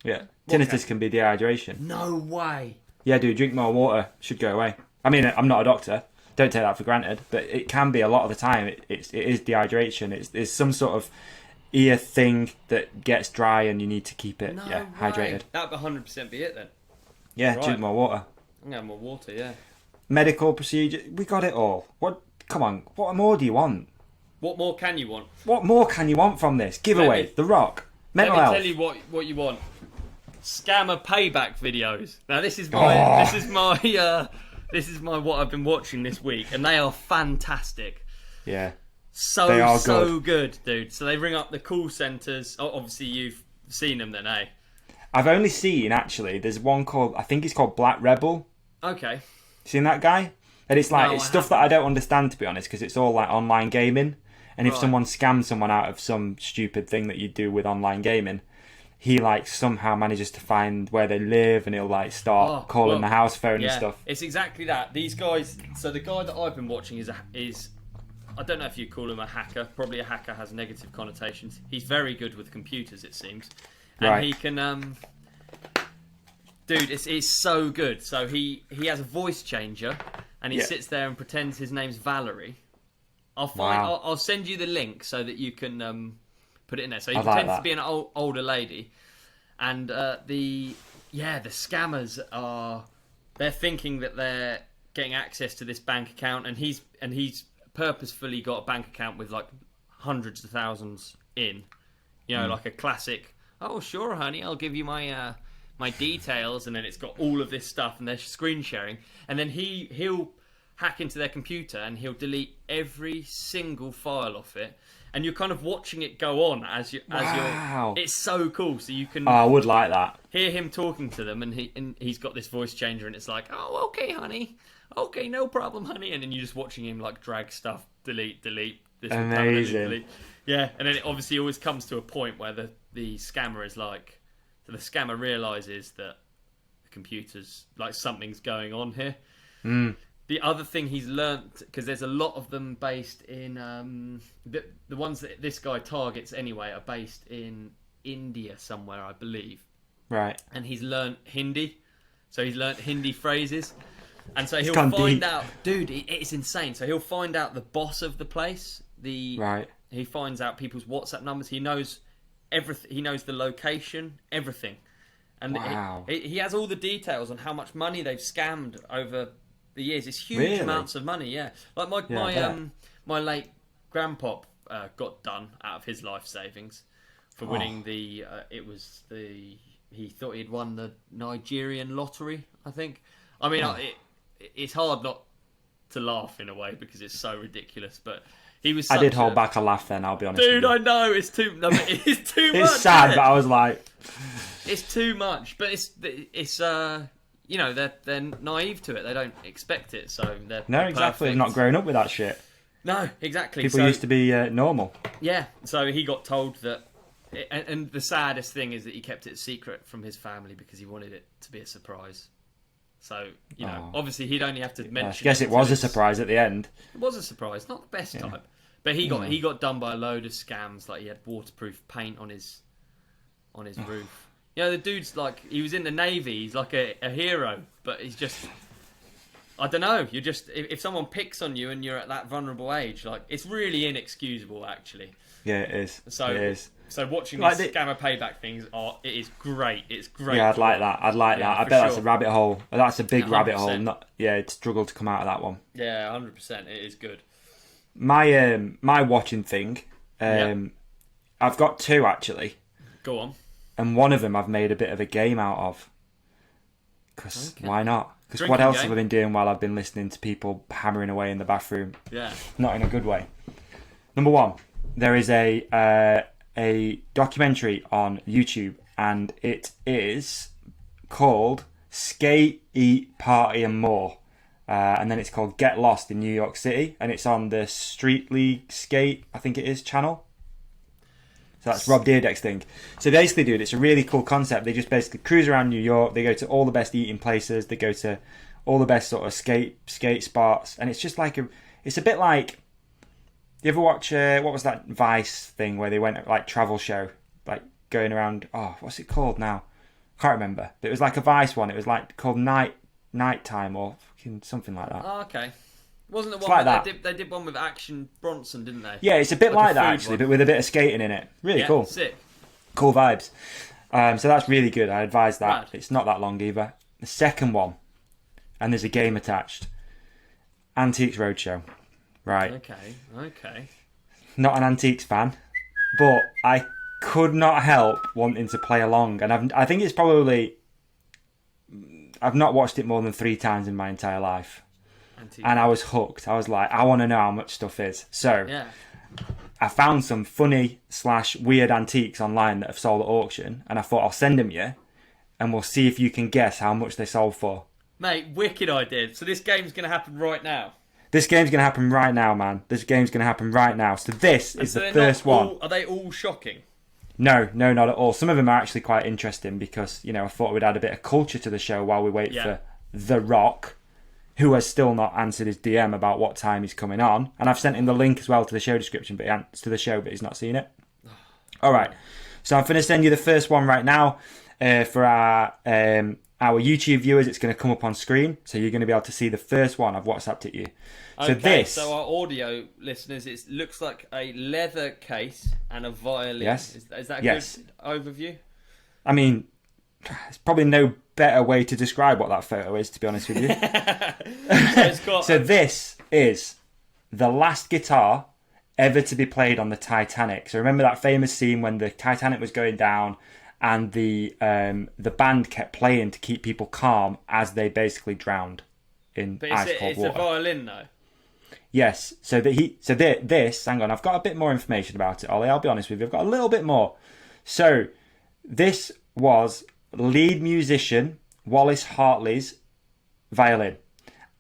Yeah. What Tinnitus can be dehydration. No way. Yeah, dude, drink more water. Should go away. I mean, I'm not a doctor. Don't take that for granted. But it can be a lot of the time. It is dehydration. It's some sort of ear thing that gets dry and you need to keep it hydrated. That would 100% be it then. Yeah, Right. drink more water. I'm going to have more water, yeah. Medical procedure. We got it all. What? Come on. What more do you want? What more can you want? What more can you want from this? Giveaway. me- The Rock. Mental Let me health. tell you what you want. Scammer payback videos. Now this is my this is my what I've been watching this week, and they are fantastic. Yeah. So They are good, dude. So they ring up the call centres. Oh, obviously you've seen them then, eh? I've only seen, actually, there's one called, I think it's called Black Rebel. Okay. Seen that guy? And it's like, No, it's I stuff that I don't understand, to be honest, because it's all like online gaming. And if Right. someone scams someone out of some stupid thing that you do with online gaming, he like somehow manages to find where they live and he'll like start calling the house phone and stuff. It's exactly that. These guys. So the guy that I've been watching is I don't know if you call him a hacker. Probably a hacker has negative connotations. He's very good with computers, it seems, and Right. he can. Dude, it's so good. So he has a voice changer, and he sits there and pretends his name's Valerie. I'll send you the link so that you can put it in there. So he pretends to be an older lady, and the scammers they're thinking that they're getting access to this bank account, and he's purposefully got a bank account with like hundreds of thousands in, like a classic. Oh sure, honey, I'll give you my details, and then it's got all of this stuff, and they're screen sharing, and then he'll hack into their computer and he'll delete every single file off it, and you're kind of watching it go on as you're. It's so cool. So you can. Oh, I would like that. Hear him talking to them, and he's got this voice changer, and it's like, oh, okay, honey, okay, no problem, honey, and then you're just watching him like drag stuff, delete, this, Amazing. delete. Yeah, and then it obviously always comes to a point where the scammer is like, so the scammer realizes that the computers, like something's going on here. The other thing he's learnt, because there's a lot of them based in the ones that this guy targets anyway are based in India somewhere, I believe. Right. And he's learnt Hindi, so he's learnt Hindi phrases, and so he'll gone find deep. out, dude, it's insane. So he'll find out the boss of the place. Right. He finds out people's WhatsApp numbers. He knows everything. He knows the location, everything, and Wow. he has all the details on how much money they've scammed over the years. It's huge Really? amounts of money. Yeah, like my late grandpop got done out of his life savings for winning the. He thought he'd won the Nigerian lottery, I think. I mean, it's hard not to laugh in a way because it's so ridiculous, but he was. I did hold back a laugh then, I'll be honest. Dude, with you. I know it's too. No, but it's too much. It's sad, isn't but it? I was like, It's too much, but it's you know, they're naive to it. They don't expect it, so they're no, exactly. perfect. Not grown up with that shit. No, exactly. People So- used to be normal. Yeah, so he got told that, and the saddest thing is that he kept it secret from his family because he wanted it to be a surprise. So, you know, obviously he'd only have to mention. I guess it was a surprise at the end. It was a surprise, not the best type, but he got done by a load of scams. Like he had waterproof paint on his roof. You know, the dude's like, he was in the Navy. He's like a hero, but he's just. I don't know. You're just if someone picks on you and you're at that vulnerable age, like it's really inexcusable, actually. Yeah, it is. So it is. So watching Like these scammer payback things it is great. It's great. Yeah, I'd like that. I'd like Yeah, that. I for bet that's sure. a rabbit hole. That's a big 100%. rabbit hole. It'd struggle to come out of that one. Yeah, 100%. It is good. My watching thing. Yeah. I've got two actually, Go on. and one of them I've made a bit of a game out of. Because why not? Because what Drinking else game. have I been doing while I've been listening to people hammering away in the bathroom? Yeah. Not in a good way. Number one, there is a documentary on YouTube, and it is called Skate, Eat, Party and More. And then it's called Get Lost in New York City, and it's on the Street League Skate, I think it is, channel. So that's Rob Dyrdek's thing. So basically, dude, it's a really cool concept. They just basically cruise around New York. They go to all the best eating places. They go to all the best sort of skate spots, and it's just like it's a bit like. You ever watch what was that Vice thing where they went like travel show, like going around? Oh, what's it called now? Can't remember. But it was like a Vice one. It was like called Nighttime or fucking something like that. Oh, okay. Wasn't the one like where that. they did one with Action Bronson, didn't they? Yeah, it's a bit like a that food actually, one. but with a bit of skating in it. Really Yeah, cool. Sick. Cool vibes. So that's really good. I advise that. Rad. It's not that long either. The second one, and there's a game attached. Antiques Roadshow. Right. Okay. Not an Antiques fan, but I could not help wanting to play along. And I think it's probably... I've not watched it more than 3 times in my entire life. And I was hooked. I was like, I want to know how much stuff is. So Yeah. I found some funny / weird antiques online that have sold at auction, and I thought I'll send them you, and we'll see if you can guess how much they sold for. Mate, wicked idea. So this game's going to happen right now. This game's going to happen right now, man. This game's going to happen right now. So this is So the they're first not one. all- Are they all shocking? No, not at all. Some of them are actually quite interesting because, you know, I thought we'd add a bit of culture to the show while we wait for The Rock, who has still not answered his DM about what time he's coming on. And I've sent him the link as well to the show description, but he's not seen it. All right. So I'm going to send you the first one right now for our YouTube viewers. It's going to come up on screen, so you're going to be able to see the first one. I've WhatsApped it you. Okay, so our audio listeners, it looks like a leather case and a violin. Yes. Is that a Yes. good overview? I mean, there's probably no better way to describe what that photo is, to be honest with you. It's got So this is the last guitar ever to be played on the Titanic. So remember that famous scene when the Titanic was going down and the band kept playing to keep people calm as they basically drowned in but ice cold it's water. a violin though. Yes. This. Hang on, I've got a bit more information about it, Ollie. I'll be honest with you. I've got a little bit more. So this was lead musician Wallace Hartley's violin,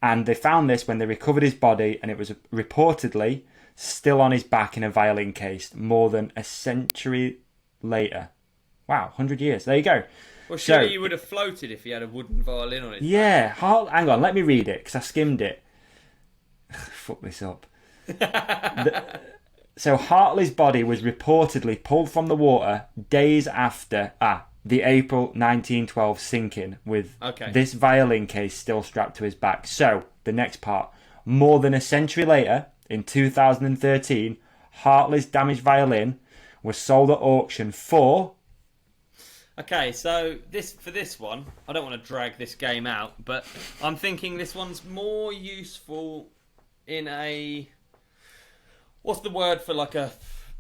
and they found this when they recovered his body, and it was reportedly still on his back in a violin case more than a century later. Wow, 100 years. There you go. Well, surely he would have floated if he had a wooden violin on it. Yeah, hang on, let me read it, because I skimmed it. Fuck this up. So Hartley's body was reportedly pulled from the water days after the April 1912 sinking, with this violin case still strapped to his back. So, the next part. More than a century later, in 2013, Hartley's damaged violin was sold at auction for... Okay, so for this one, I don't want to drag this game out, but I'm thinking this one's more useful in a... What's the word for like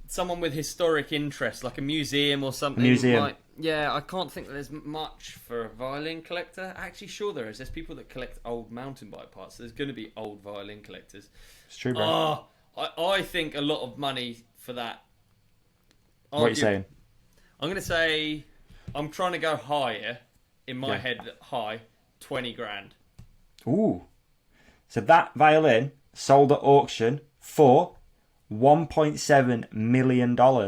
someone with historic interest, like a museum or something? Museum. Yeah, I can't think that there's much for a violin collector. Actually, sure there is. There's people that collect old mountain bike parts. So there's going to be old violin collectors. It's true, bro. I think a lot of money for that. What are you saying? I'm going to say, I'm trying to go higher in my head. High, 20 grand. Ooh. So that violin sold at auction for $1.7 million. Wow.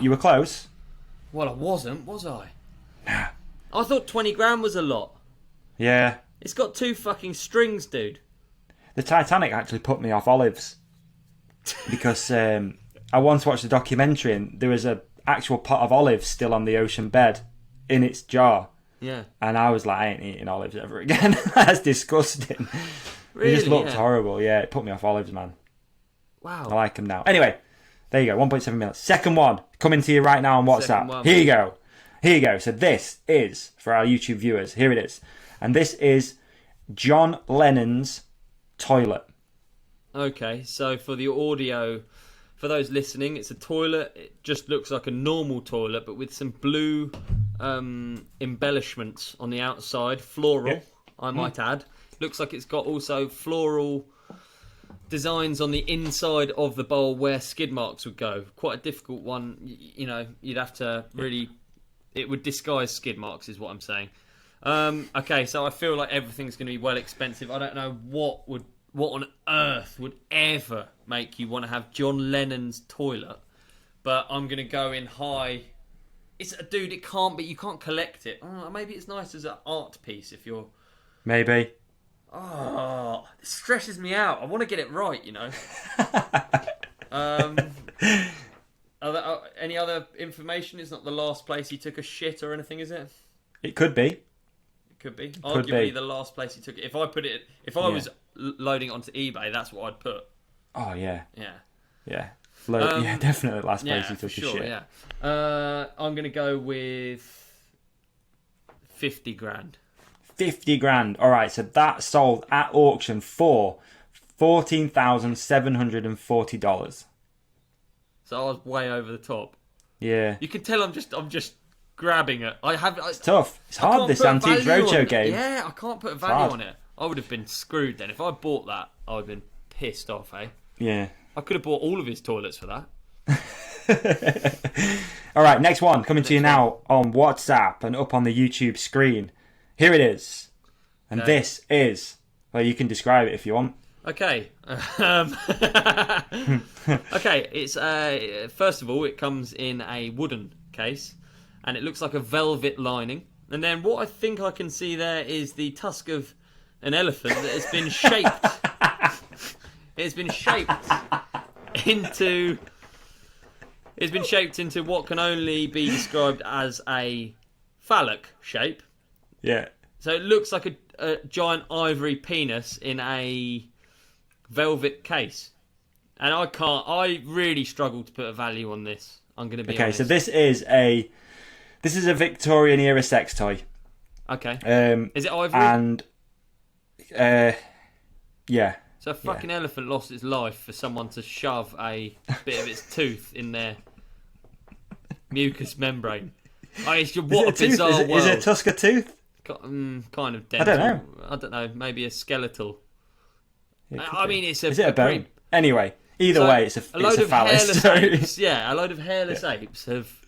You were close. Well, I wasn't, was I? Nah. I thought 20 grand was a lot. Yeah. It's got 2 fucking strings, dude. The Titanic actually put me off olives. Because I once watched a documentary and there was an actual pot of olives still on the ocean bed in its jar. Yeah. And I was like, I ain't eating olives ever again. That's disgusting. Really? It just looked horrible. Yeah, it put me off olives, man. Wow. I like them now. Anyway, there you go, 1.7 million. Second one, coming to you right now on WhatsApp. Here you go. Here you go. So this is, for our YouTube viewers, here it is. And this is John Lennon's toilet. Okay, so for the audio, for those listening, it's a toilet. It just looks like a normal toilet, but with some blue embellishments on the outside. Floral, I might add. Looks like it's got also floral designs on the inside of the bowl where skid marks would go. Quite a difficult one. You know, you'd have to really... It would disguise skid marks, is what I'm saying. Okay, so I feel like everything's going to be well expensive. I don't know what on earth would ever make you want to have John Lennon's toilet, but I'm going to go in high. Dude, it can't be. You can't collect it. Maybe it's nice as an art piece if you're... Maybe. Oh, it stresses me out. I want to get it right, you know. Any other information? It's not the last place he took a shit or anything, is it? It could be. It could be. Arguably the last place he took it. If I was loading it onto eBay, that's what I'd put. Oh, yeah. Yeah. Yeah. Yeah, definitely the last place he took a shit. Yeah. I'm going to go with 50 grand. 50 grand. All right, so that sold at auction for $14,740. So I was way over the top. Yeah. You can tell I'm just grabbing it. It's tough. It's hard, this Antiques Roadshow game. Yeah, I can't put a value on it. I would have been screwed then. If I bought that, I would have been pissed off, eh? Yeah. I could have bought all of his toilets for that. All right, next one. Coming to you now on WhatsApp and up on the YouTube screen. Here it is. And this is... Well, you can describe it if you want. Okay. Okay, it's... first of all, it comes in a wooden case. And it looks like a velvet lining. And then what I think I can see there is the tusk of an elephant that has been shaped. It's been shaped into... It's been shaped into what can only be described as a phallic shape. Yeah. So it looks like a giant ivory penis in a velvet case. And I really struggle to put a value on this. I'm going to be honest. So this is a Victorian era sex toy. Okay. Is it ivory? And yeah. So a fucking elephant lost its life for someone to shove a bit of its tooth in their mucous membrane. What a bizarre world. Is it a tusk of tooth? Kind of dental. I don't know. Maybe a skeletal. I mean, it's a... Is it a bone? Anyway, either way, it's a phallus. Apes, a load of hairless apes have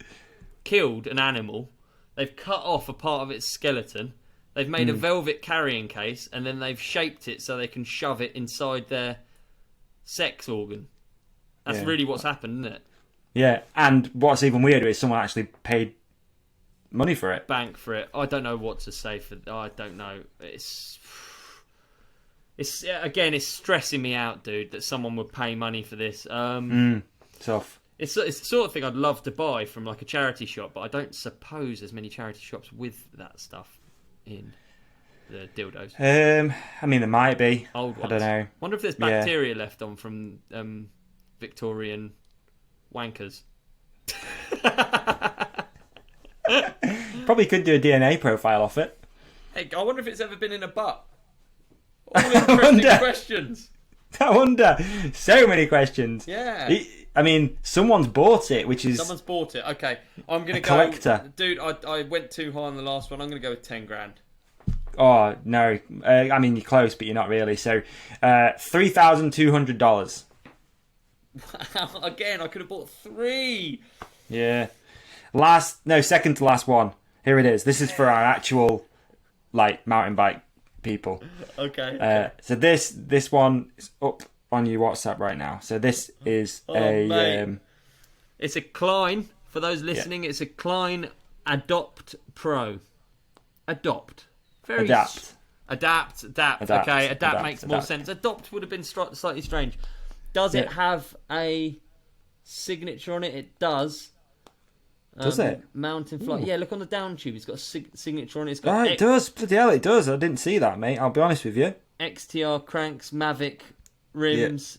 killed an animal. They've cut off a part of its skeleton. They've made a velvet carrying case, and then they've shaped it so they can shove it inside their sex organ. That's really what's happened, isn't it? Yeah, and what's even weirder is someone actually paid money for it. Bank for it. I don't know what to say for. I don't know. It's again, it's stressing me out, dude. That someone would pay money for this. Tough. It's the sort of thing I'd love to buy from like a charity shop, but I don't suppose there's many charity shops with that stuff in the dildos. I mean, there might be. Old ones. I don't know. Wonder if there's bacteria left on from Victorian wankers. Probably could do a DNA profile off it. Hey, I wonder if it's ever been in a butt. All interesting questions. I wonder. So many questions. Yeah. I mean, someone's bought it, which is... Someone's bought it. Okay, I'm going to go... collector. Dude, I went too high on the last one. I'm going to go with 10 grand. Oh, no. I mean, you're close, but you're not really. So, $3,200. Wow, again, I could have bought 3. Yeah. Second to last one. Here it is. This is for our actual, like, mountain bike people. Okay. So this one is up on your WhatsApp right now. So this is mate. It's a Klein. For those listening, it's a Klein Adopt Pro. Adopt. Very Adapt. Adapt. Okay, adapt makes more sense. Adopt would have been slightly strange. Does it have a signature on it? It does. Does it? Mountain Flight. Yeah, look on the down tube. It's got a signature on it. It's got it does. Bloody hell, it does. I didn't see that, mate. I'll be honest with you. XTR cranks, Mavic rims.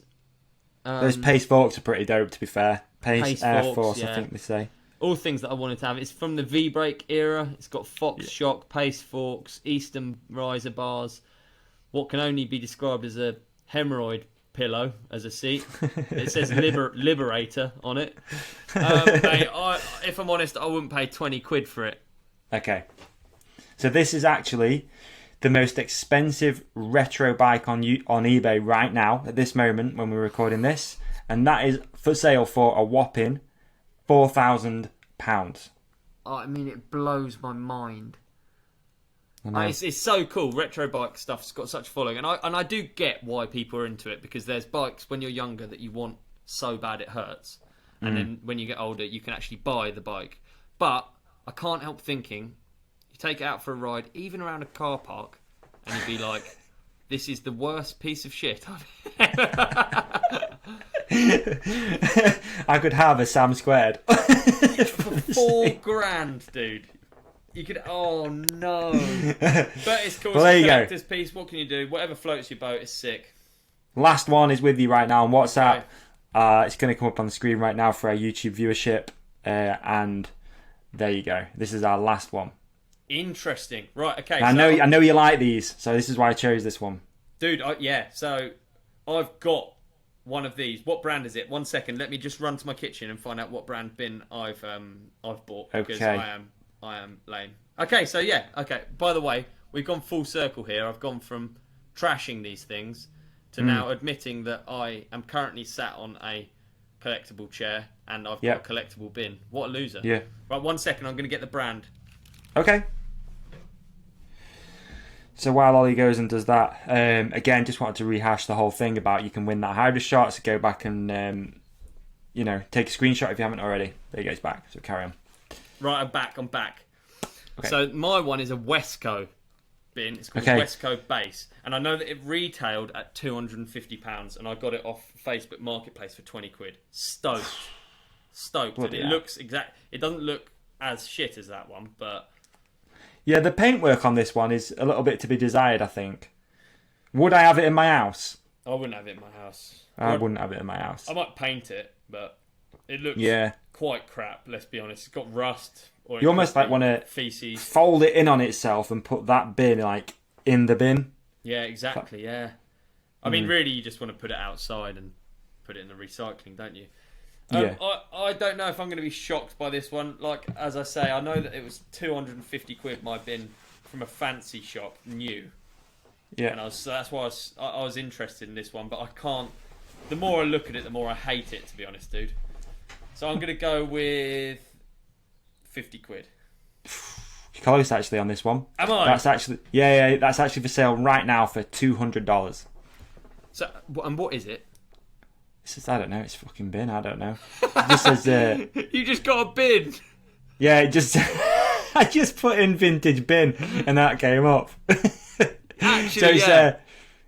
Yeah. Those Pace forks are pretty dope, to be fair. Pace Air forks, Force, I think they say. All things that I wanted to have. It's from the V-brake era. It's got Fox shock, Pace forks, Eastern riser bars. What can only be described as a hemorrhoid pillow as a seat. It says Liberator on it. Mate, if I'm honest, I wouldn't pay 20 quid for it. Okay. So this is actually the most expensive retro bike on eBay right now, at this moment when we're recording this. And that is for sale for a whopping £4,000. Oh, I mean, it blows my mind. It's so cool. Retro bike stuff's got such following, and I do get why people are into it, because there's bikes when you're younger that you want so bad it hurts, and then when you get older you can actually buy the bike. But I can't help thinking, you take it out for a ride, even around a car park, and you'd be like, this is the worst piece of shit I've ever. I could have a Sam Squared for £4,000, dude. You could. Oh no! But it's cool. Well, it's there a you collector's piece. What can you do? Whatever floats your boat is sick. Last one is with you right now on WhatsApp. Okay. It's going to come up on the screen right now for our YouTube viewership, and there you go. This is our last one. Interesting. Right. Okay. I know you like these, so this is why I chose this one. Dude. Yeah. So I've got one of these. What brand is it? 1 second. Let me just run to my kitchen and find out what brand bin I've bought, because I am lame. Okay, so yeah, okay. By the way, we've gone full circle here. I've gone from trashing these things to now admitting that I am currently sat on a collectible chair and I've got a collectible bin. What a loser. Yeah. Right, 1 second, I'm going to get the brand. Okay. So while Ollie goes and does that, again, just wanted to rehash the whole thing about you can win that Hydra shot, so go back and, take a screenshot if you haven't already. There you go, it's back, so carry on. Right, I'm back. Okay. So my one is a Westco bin. It's called Westco Base. And I know that it retailed at £250 and I got it off Facebook Marketplace for 20 quid. Stoked. Bloody It hell. looks it doesn't look as shit as that one, but... Yeah, the paintwork on this one is a little bit to be desired, I think. Would I have it in my house? I wouldn't have it in my house. I wouldn't have it in my house. I might paint it, but it looks quite crap, let's be honest. It's got rust. Or You almost like want to feces. fold it in on itself and put that bin in the bin. Yeah, exactly, yeah. I mean, really, you just want to put it outside and put it in the recycling, don't you? I don't know if I'm going to be shocked by this one. Like, as I say, I know that it was 250 quid, my bin, from a fancy shop, new. Yeah. And that's why I was interested in this one, but I can't... The more I look at it, the more I hate it, to be honest, dude. So I'm going to go with 50 quid. You're close, actually, on this one. Am I? That's actually... Yeah, that's actually for sale right now for $200. So, and what is it? This is, I don't know. It's fucking bin. I don't know. It just says. You just got a bin. Yeah, it just. I just put in vintage bin, and that came up. Actually, So it's yeah.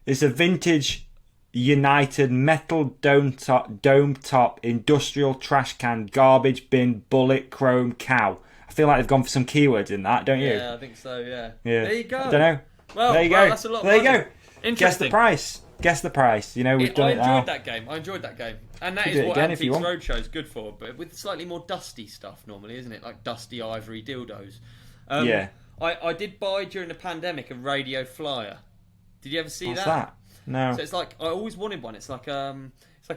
it's a vintage United metal dome top industrial trash can garbage bin bullet chrome cow. I feel like they've gone for some keywords in that, don't you? Yeah, I think so. Yeah. Yeah. There you go. I don't know. Well, there you well, go. that's a lot of there you money. go. Interesting. Guess the price. Guess the price. You know, we've done I it now. enjoyed that game. And that Could do is it what again if you Antiques want. Roadshow is good for, but with slightly more dusty stuff normally, isn't it? Like dusty ivory dildos. Yeah. I did buy during the pandemic a radio flyer. Did you ever see What's that? No. So it's like, I always wanted one. It's like a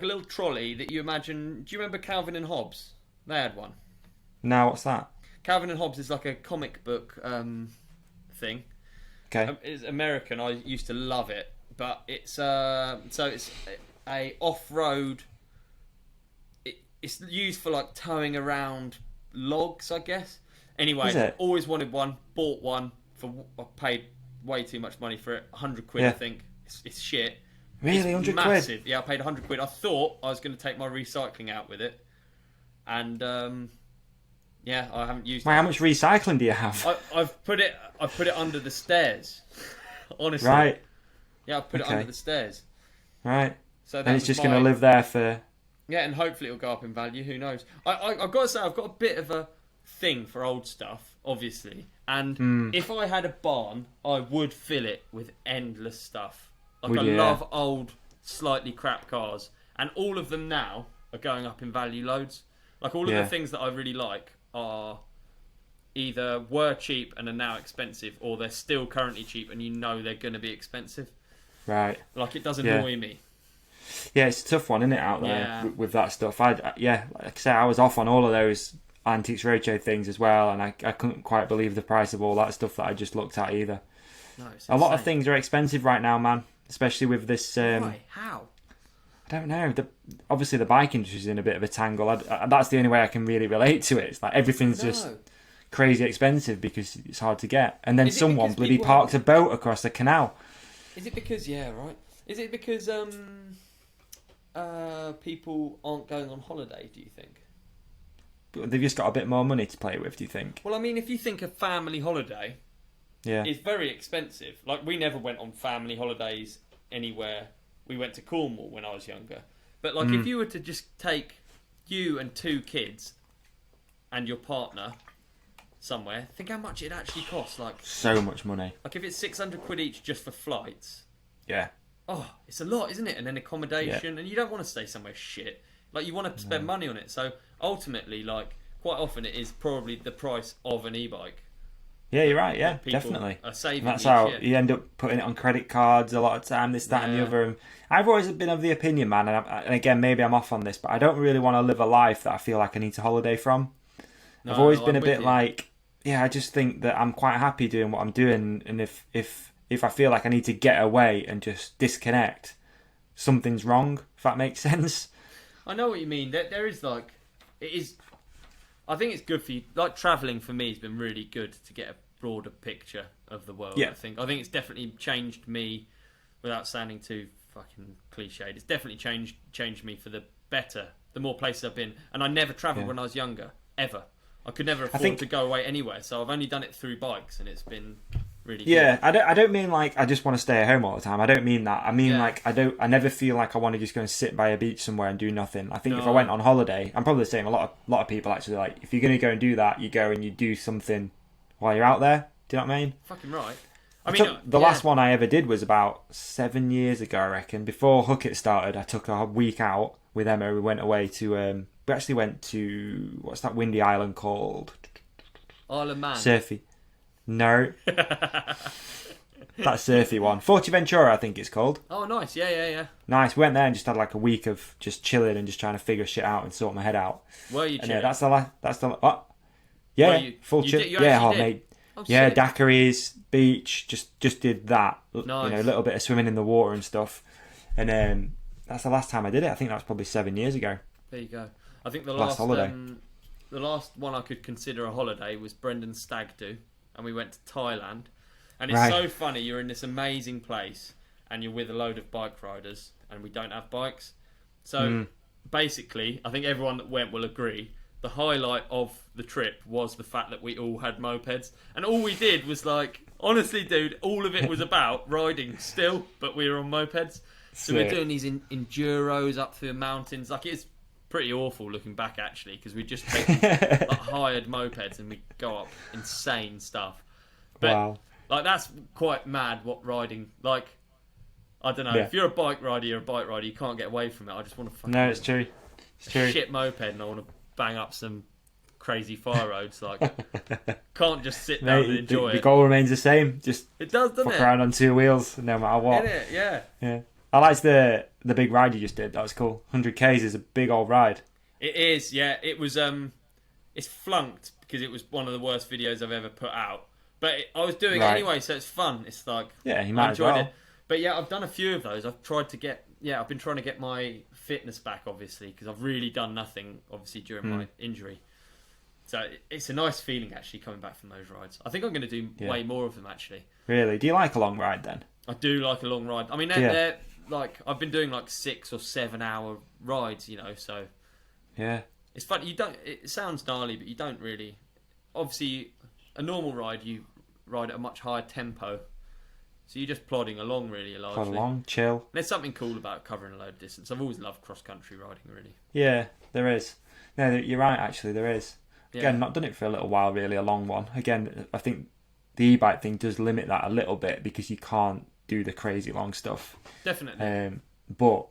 little trolley that you imagine. Do you remember Calvin and Hobbes? They had one. No, what's that? Calvin and Hobbes is like a comic book thing. Okay. It's American. I used to love it, but it's so it's a off-road. It's used for like towing around logs, I guess. Anyway, Is it? always wanted one. Bought one I paid way too much money for it. 100 quid, Yeah. I think. It's shit. Really, It's 100 massive. quid? Yeah, I paid 100 quid. I thought I was going to take my recycling out with it, and yeah, I haven't used Wait, it. how much recycling do you have? I've put it under the stairs. Honestly, Right. Yeah, I've put it Okay. under the stairs. Right. So that And it's was just going to mine. live there for... Yeah, and hopefully it'll go up in value. Who knows? I've got to say, I've got a bit of a thing for old stuff, obviously. And if I had a barn, I would fill it with endless stuff. Like, Would I you? love old, slightly crap cars. And all of them now are going up in value loads. Like, all of Yeah. the things that I really like are either were cheap and are now expensive, or they're still currently cheap and you know they're going to be expensive. Right. Like, it does Yeah. annoy me. Yeah, it's a tough one, isn't it, out there Yeah. with that stuff. Like I say, I was off on all of those Antiques Roadshow things as well, and I couldn't quite believe the price of all that stuff that I just looked at either. No, it's A lot of insane. things are expensive right now, man, especially with this... Why? How? I don't know. Obviously, the bike industry's in a bit of a tangle. That's the only way I can really relate to it. It's like everything's just No. crazy expensive because it's hard to get. And then Is it someone because bloody people parked a boat across the canal. Is it because Is it because people aren't going on holiday? Do you think? But they've just got a bit more money to play with, do you think? Well, I mean, if you think a family holiday, Yeah. it's very expensive. Like, we never went on family holidays anywhere. We went to Cornwall when I was younger. But like, if you were to just take you and 2 kids and your partner somewhere, think how much it actually costs. Like So much money. if it's 600 quid each just for flights. Yeah. Oh, it's a lot, isn't it? And then accommodation, and you don't want to stay somewhere shit. Like, you want to spend money on it. So ultimately, like, quite often it is probably the price of an e-bike. Yeah, you're right. Yeah, People definitely. are saving And that's each how year. you end up putting it on credit cards a lot of time, this, that, and the Yeah. other. And I've always been of the opinion, man, and again, maybe I'm off on this, but I don't really want to live a life that I feel like I need to holiday from. No, I've always no, been I'm a with bit you. like, yeah, I just think that I'm quite happy doing what I'm doing, and if I feel like I need to get away and just disconnect, something's wrong, if that makes sense. I know what you mean. There is like, it is. I think it's good for you. Like, travelling for me has been really good to get a broader picture of the world. Yeah. I think it's definitely changed me, without sounding too fucking cliched. It's definitely changed me for the better. The more places I've been, and I never travelled Yeah. when I was younger, ever. I could never afford think- to go away anywhere, so I've only done it through bikes, and it's been really Yeah, good. I don't mean like I just want to stay at home all the time. I don't mean that. I mean Yeah. like I never feel like I want to just go and sit by a beach somewhere and do nothing. I think if I No. went on holiday, I'm probably the same. A lot of people actually, like, if you're going to go and do that, you go and you do something while you're out there. Do you know what I mean? Fucking right. The last one I ever did was about 7 years ago, I reckon. Before Hookit started, I took a week out with Emma. We went away to we actually went to, what's that windy island called? Isle of Man. Surfy. No. That surfy one. Forteventura, I think it's called. Oh, nice. Yeah. Nice. We went there and just had like a week of just chilling and just trying to figure shit out and sort my head out. Were you And chilling? that's the last. That's the what? Yeah, Well, you- full you chill. did- you Yeah, actually oh did? mate. Oh, Yeah, sick. daiquiris, beach. Just did that. Nice. You know, a little bit of swimming in the water and stuff. And that's the last time I did it. I think that was probably 7 years ago. There you go. I think the Last holiday. the last one I could consider a holiday was Brendan's stag do, and we went to Thailand. And it's Right. so funny. You're in this amazing place, and you're with a load of bike riders, and we don't have bikes. So basically, I think everyone that went will agree, the highlight of the trip was the fact that we all had mopeds. And all we did was like, honestly, dude, all of it was about riding still, but we were on mopeds. So we're doing these enduros up through the mountains. Like, it's pretty awful looking back, actually, because we just take like, hired mopeds and we go up insane stuff. But, wow. Like, that's quite mad what riding, like, I don't know. Yeah. If you're a bike rider, you're a bike rider. You can't get away from it. I just want to fucking... No, it's true. It's true. Shit moped and I want to bang up some crazy fire roads. Like, can't just sit down and enjoy it. The goal remains the same. Just it does, doesn't fuck it? around on two wheels, no matter what. Isn't it? Yeah. Yeah. I liked the big ride you just did. That was cool. 100 Ks is a big old ride. It is. Yeah. It was. It's flunked because it was one of the worst videos I've ever put out. But I was doing it anyway, so it's fun. It's like yeah, you might as well. it. But yeah, I've done a few of those. I've been trying to get my fitness back, obviously, because I've really done nothing, obviously, during my injury. So it's a nice feeling, actually, coming back from those rides. I think I'm going to do way more of them, actually. Really? Do you like a long ride, then? I do like a long ride. I mean, they're like, I've been doing like 6 or 7 hour rides, you know, so... Yeah. It's fun. It sounds gnarly, but you don't really... Obviously, a normal ride, you ride at a much higher tempo. So you're just plodding along, really, largely. Plod along, chill. There's something cool about covering a load of distance. I've always loved cross-country riding, really. Yeah, there is. No, you're right, actually, there is. Yeah. Again, not done it for a little while, really, a long one. Again, I think the e-bike thing does limit that a little bit because you can't do the crazy long stuff. Definitely. But,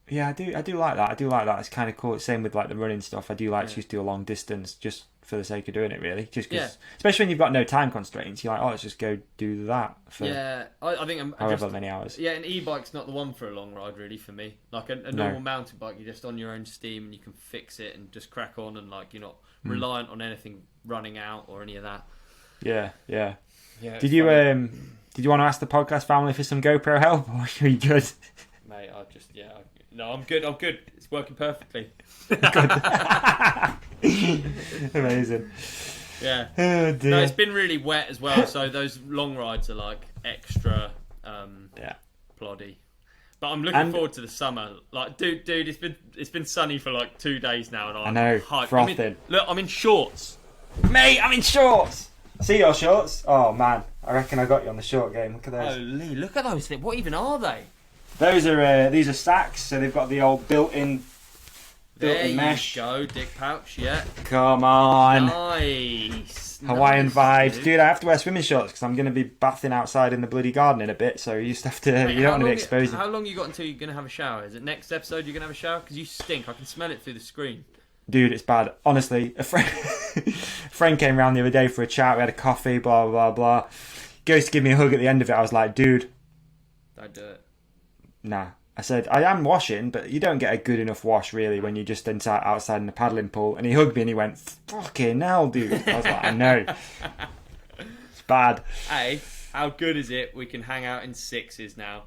yeah, I do like that. I do like that. It's kind of cool. Same with, like, the running stuff. I do like to just do a long distance just for the sake of doing it, really. Just because, especially when you've got no time constraints, you're like, oh, let's just go do that for I think however many hours. Yeah, an e-bike's not the one for a long ride, really, for me. Like a normal mountain bike, you're just on your own steam and you can fix it and just crack on, and like you're not reliant on anything running out or any of that. Yeah. Did you want to ask the podcast family for some GoPro help, or are you good? Mate, no, I'm good. It's working perfectly. Amazing. Yeah. Oh, dear. No, it's been really wet as well, so those long rides are like extra ploddy. But I'm looking forward to the summer. Like, dude, it's been sunny for like 2 days now, and I'm hyped. Frothing. I'm in shorts. Mate, I'm in shorts. See your shorts? Oh man, I reckon I got you on the short game. Look at those. Holy, look at those things. What even are they? These are sacks, so they've got the old built-in mesh. There you go, dick pouch. Yeah. Come on. Nice. Hawaiian vibes, dude. I have to wear swimming shorts because I'm going to be bathing outside in the bloody garden in a bit. So you just have to. Mate, you don't want to be exposed. How long you got until you're going to have a shower? Is it next episode you're going to have a shower? Because you stink. I can smell it through the screen. Dude, it's bad. Honestly, a friend came round the other day for a chat. We had a coffee, blah, blah, blah. Goes to give me a hug at the end of it. I was like, dude. Don't do it. Nah. I said, I am washing, but you don't get a good enough wash, really, when you're just outside in the paddling pool. And he hugged me and he went, fucking hell, dude. I was like, I know. It's bad. Hey, how good is it we can hang out in sixes now?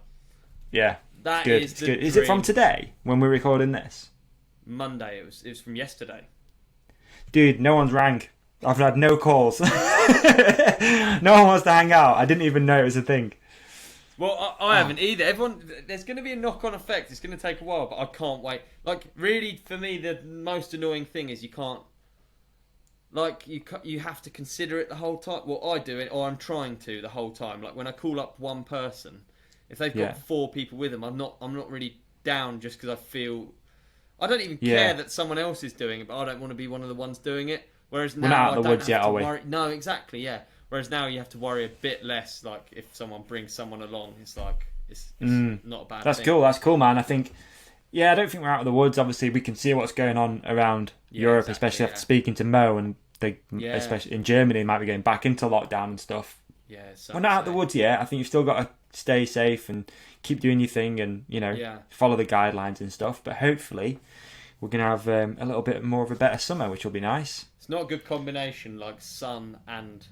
Yeah. That good. is it's the good. dream. Is it from today, when we're recording this? Monday. It was from yesterday. Dude, no one's rang. I've had no calls. No one wants to hang out. I didn't even know it was a thing. Well, I haven't either. There's going to be a knock-on effect. It's going to take a while, but I can't wait. Like, really, for me, the most annoying thing is you can't... Like, you have to consider it the whole time. Well, I do it, or I'm trying to the whole time. Like, when I call up one person, if they've got 4 people with them, I'm not really down just because I feel... I don't even care that someone else is doing it, but I don't want to be one of the ones doing it. Whereas now, we're not out of the woods yet, are we? worry. No, exactly, yeah. Whereas now you have to worry a bit less. Like if someone brings someone along, it's like it's not a bad. That's thing. cool. That's cool, man. I think. Yeah, I don't think we're out of the woods. Obviously, we can see what's going on around Europe, exactly, especially after speaking to Mo, and especially in Germany, they might be going back into lockdown and stuff. Yeah, we're not out of the woods yet. I think you've still got to stay safe and keep doing your thing, and follow the guidelines and stuff. But hopefully, we're gonna have a little bit more of a better summer, which will be nice. It's not a good combination, like sun and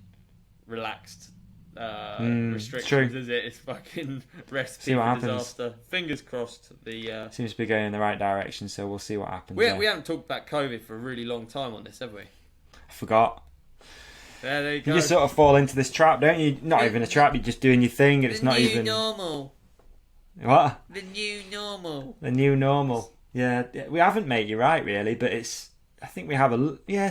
relaxed restrictions, is it? It's fucking recipe for disaster. Fingers crossed. The seems to be going in the right direction, so we'll see what happens. We haven't talked about COVID for a really long time on this, have we? I forgot. Yeah, there you go. You just sort of fall into this trap, don't you? Not even a trap. You're just doing your thing, and it's not even normal. What? The new normal. The new normal. Yeah, we haven't, mate. You're right, really, but I think we have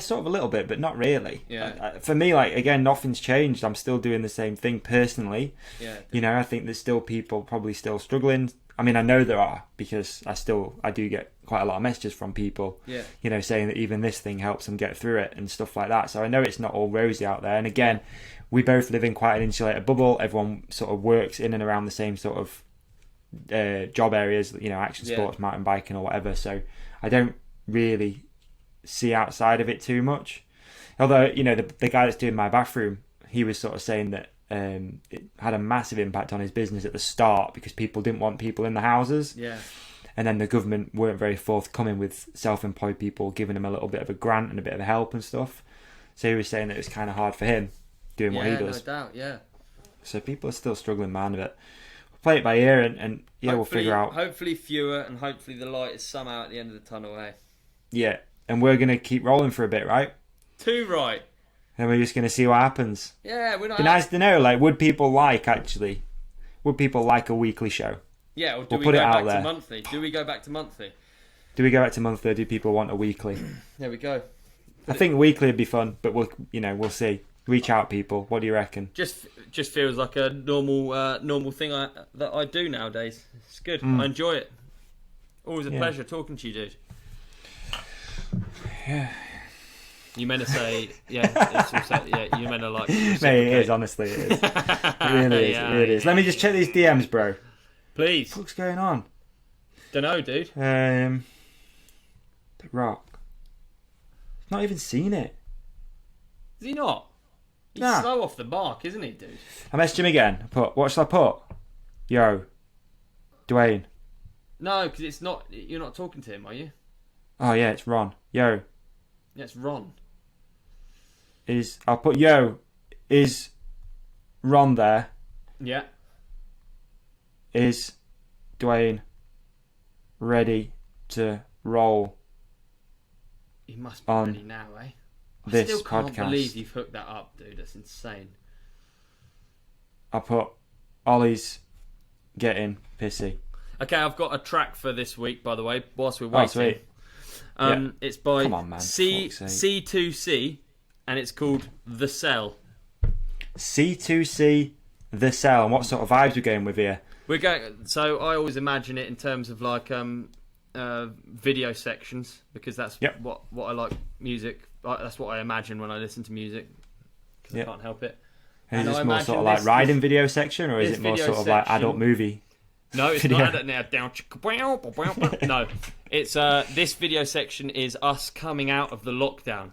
sort of a little bit, but not really. Yeah. For me, like, again, nothing's changed. I'm still doing the same thing personally. Yeah. You know, I think there's still people probably still struggling. I mean, I know there are, because I do get quite a lot of messages from people, Yeah. you know, saying that even this thing helps them get through it and stuff like that. So I know it's not all rosy out there. And again, we both live in quite an insulated bubble. Everyone sort of works in and around the same sort of job areas, you know, action sports, mountain biking or whatever. So I don't really see outside of it too much. Although, you know, the guy that's doing my bathroom, he was sort of saying that it had a massive impact on his business at the start because people didn't want people in the houses. Yeah. And then the government weren't very forthcoming with self-employed people, giving them a little bit of a grant and a bit of help and stuff. So he was saying that it was kind of hard for him doing what he does. No doubt, yeah. So people are still struggling, man, but we'll play it by ear and we'll figure out. Hopefully fewer, and hopefully the light is somehow at the end of the tunnel, eh? Yeah, and we're going to keep rolling for a bit, right? Too right. And we're just going to see what happens. Yeah, we're not... Be nice to know, like, would people like a weekly show? Yeah, or do We'll we put go it out back there. to monthly? Do we go back to monthly? Do we go back to monthly or do people want a weekly? There we go. I think weekly would be fun, but we'll see. Reach out, people. What do you reckon? Just feels like a normal thing that I do nowadays. It's good. I enjoy it. Always a pleasure talking to you, dude. Yeah. You meant to say, yeah, it's also, yeah, you meant to like... Mate, it is, honestly, it is. It really is, Yeah, it really is. Let me just check these DMs, bro. Please. What's going on? Dunno, dude. The Rock. I've not even seen it. Is he not? He's Nah. slow off the mark, isn't he, dude? I messaged him again. What shall I put? Yo. Dwayne. No, because it's not... You're not talking to him, are you? Oh, yeah, it's Ron. Yo. Yeah, it's Ron. I'll put, yo, is Ron there? Yeah. Is Dwayne ready to roll He must be on ready now, eh? I this still can't podcast? believe you've hooked that up, dude. That's insane. I'll put Ollie's getting pissy. Okay, I've got a track for this week, by the way, whilst we're waiting. Oh, sweet. It's by Come on, man, C2C, and it's called The Cell. C2C, The Cell. And what sort of vibes we're going with here? We're going. So I always imagine it in terms of like video sections, because that's what I like music. That's what I imagine when I listen to music, because I can't help it. Is And this I more imagine sort of like riding video section, or is this it more video sort of like section- adult movie? No, it's video? not adult now. Down. No, it's this video section is us coming out of the lockdown.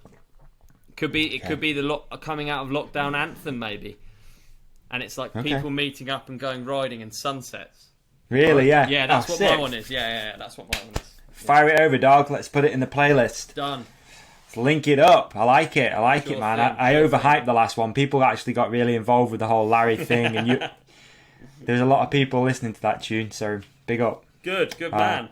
Could be the coming out of lockdown anthem maybe, and it's like people meeting up and going riding in sunsets. Really? Yeah. Yeah, that's what sick. my one is. Yeah, that's what my one is. Fire it over, dog. Let's put it in the playlist. Done. Let's link it up. I like it. Sure Man. thing, I sure overhyped the last one. People actually got really involved with the whole Larry thing, and there's a lot of people listening to that tune. So big up. Good man.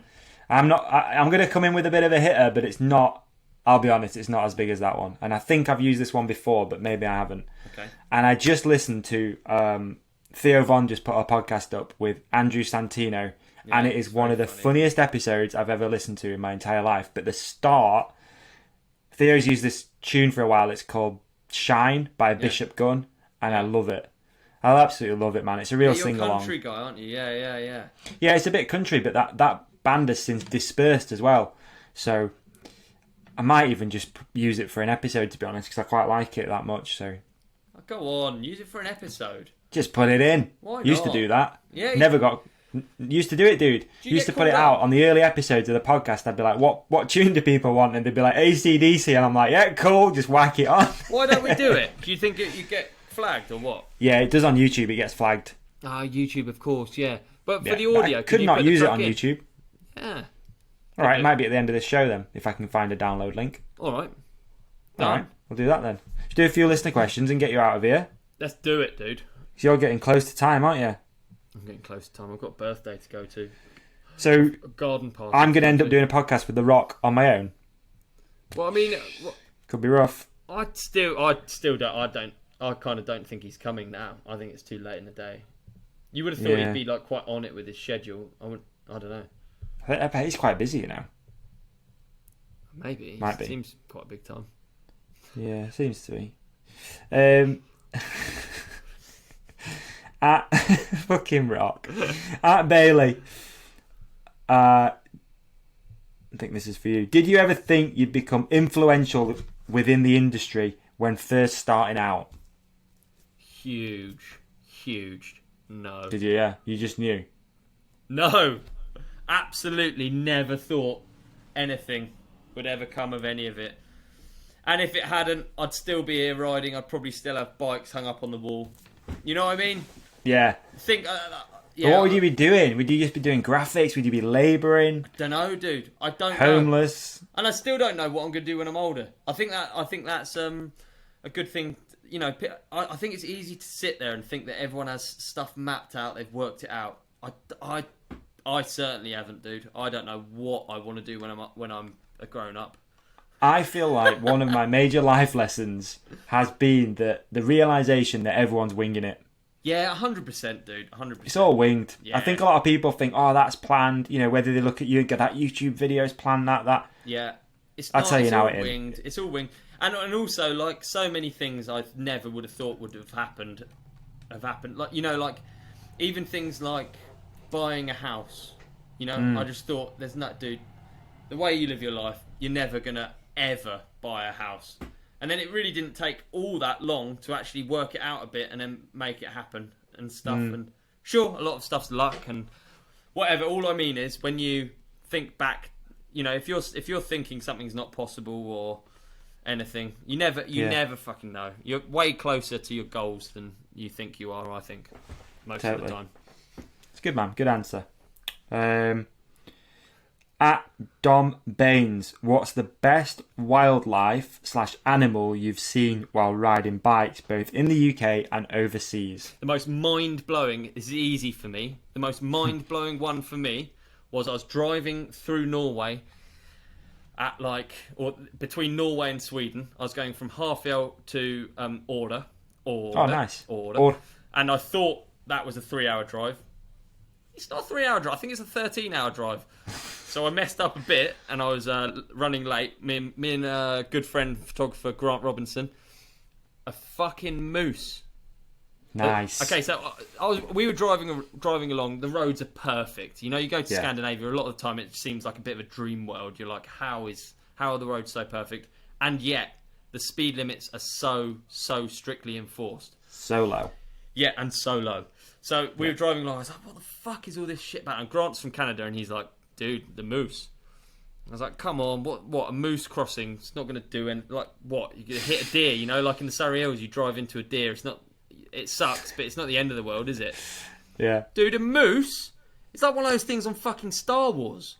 I'm going to come in with a bit of a hitter, but it's not. I'll be honest, it's not as big as that one. And I think I've used this one before, but maybe I haven't. Okay. And I just listened to Theo Von just put a podcast up with Andrew Santino, and it is one of the funniest episodes I've ever listened to in my entire life. But the start, Theo's used this tune for a while. It's called Shine by Bishop Gunn, and I love it. I absolutely love it, man. It's a real You're a sing-along. country guy, aren't you? Yeah. Yeah, it's a bit country, but that band has since dispersed as well. So I might even just use it for an episode, to be honest, because I quite like it that much. So Go on, use it for an episode. just put it in. Why Used to not? do that. Yeah. Never got. Used to do it, dude. you Used to get put it called out up? on the early episodes of the podcast. I'd be like, "What tune do people want?" And they'd be like, "AC/DC," and I'm like, "Yeah, cool. Just whack it on." Why don't we do it? Do you think you get flagged or what? Yeah, it does on YouTube. It gets flagged. YouTube, of course, yeah. But for Yeah, the but audio, I can could you not put the use it track on in? YouTube. Yeah. All right, Okay. it might be at the end of this show then, if I can find a download link. All right. All right, we'll do that then. Let's do a few listener questions and get you out of here. Let's do it, dude. So you're getting close to time, aren't you? I'm getting close to time. I've got a birthday to go to. So A garden party. I'm going to end up doing a podcast with The Rock on my own. Well, I mean, Could be rough. I kind of don't think he's coming now. I think it's too late in the day. You would have thought Yeah. he'd be like quite on it with his schedule. I don't know. I bet he's quite busy, Maybe. Might be. Seems quite a big time. Yeah, seems to be. At fucking Rock. At Bailey. I think this is for you. Did you ever think you'd become influential within the industry when first starting out? Huge. No. Did you? Yeah, you just knew. No. Absolutely never thought anything would ever come of any of it. And if it hadn't, I'd still be here riding. I'd probably still have bikes hung up on the wall. You know what I mean? Yeah. Yeah, What would you be doing? Would you just be doing graphics? Would you be labouring? Don't know, dude. I don't know. Homeless? And I still don't know what I'm going to do when I'm older. I think that's a good thing. You know, I think it's easy to sit there and think that everyone has stuff mapped out. They've worked it out. I certainly haven't, dude. I don't know what I want to do when I'm a grown up. I feel like one of my major life lessons has been the realisation that everyone's winging it. Yeah, 100%, dude. 100%. It's all winged. Yeah. I think a lot of people think, oh, that's planned. You know, whether they look at you and get that YouTube video's planned, that. Yeah. I'll tell you now it is. Winged. It's all winged. And also, like, so many things I never would have thought would have happened. Like, you know, like, even things like buying a house. You know, I just thought, there's not, dude, the way you live your life, you're never going to ever buy a house. And then it really didn't take all that long to actually work it out a bit and then make it happen and stuff. And sure, a lot of stuff's luck and whatever. All I mean is when you think back, you know, if you're thinking something's not possible or anything, you never fucking know. You're way closer to your goals than you think you are, I think, most of the time. It's good, man. Good answer. At Dom Baines, what's the best wildlife/animal you've seen while riding bikes, both in the UK and overseas? The most mind-blowing, this is easy for me, the most mind-blowing one for me was I was driving through Norway at between Norway and Sweden. I was going from Harfjell to Order. Oh, nice. Order. And I thought that was a 3-hour drive. It's not a 3-hour drive. I think it's a 13-hour drive. So I messed up a bit, and I was running late. Me and a good friend, photographer Grant Robinson, a fucking moose. Nice. Okay, so we were driving along. The roads are perfect. You know, you go to Scandinavia, a lot of the time it seems like a bit of a dream world. You're like, how are the roads so perfect? And yet the speed limits are so strictly enforced. So low. Yeah, and so low. So we were driving along. I was like, what the fuck is all this shit about? And Grant's from Canada, and he's like, dude, the moose. I was like, come on, what a moose crossing? It's not going to do anything. Like, what? You're going to hit a deer, you know? Like in the Surrey Hills, you drive into a deer. It sucks, but it's not the end of the world, is it? Yeah. Dude, a moose? It's like one of those things on fucking Star Wars.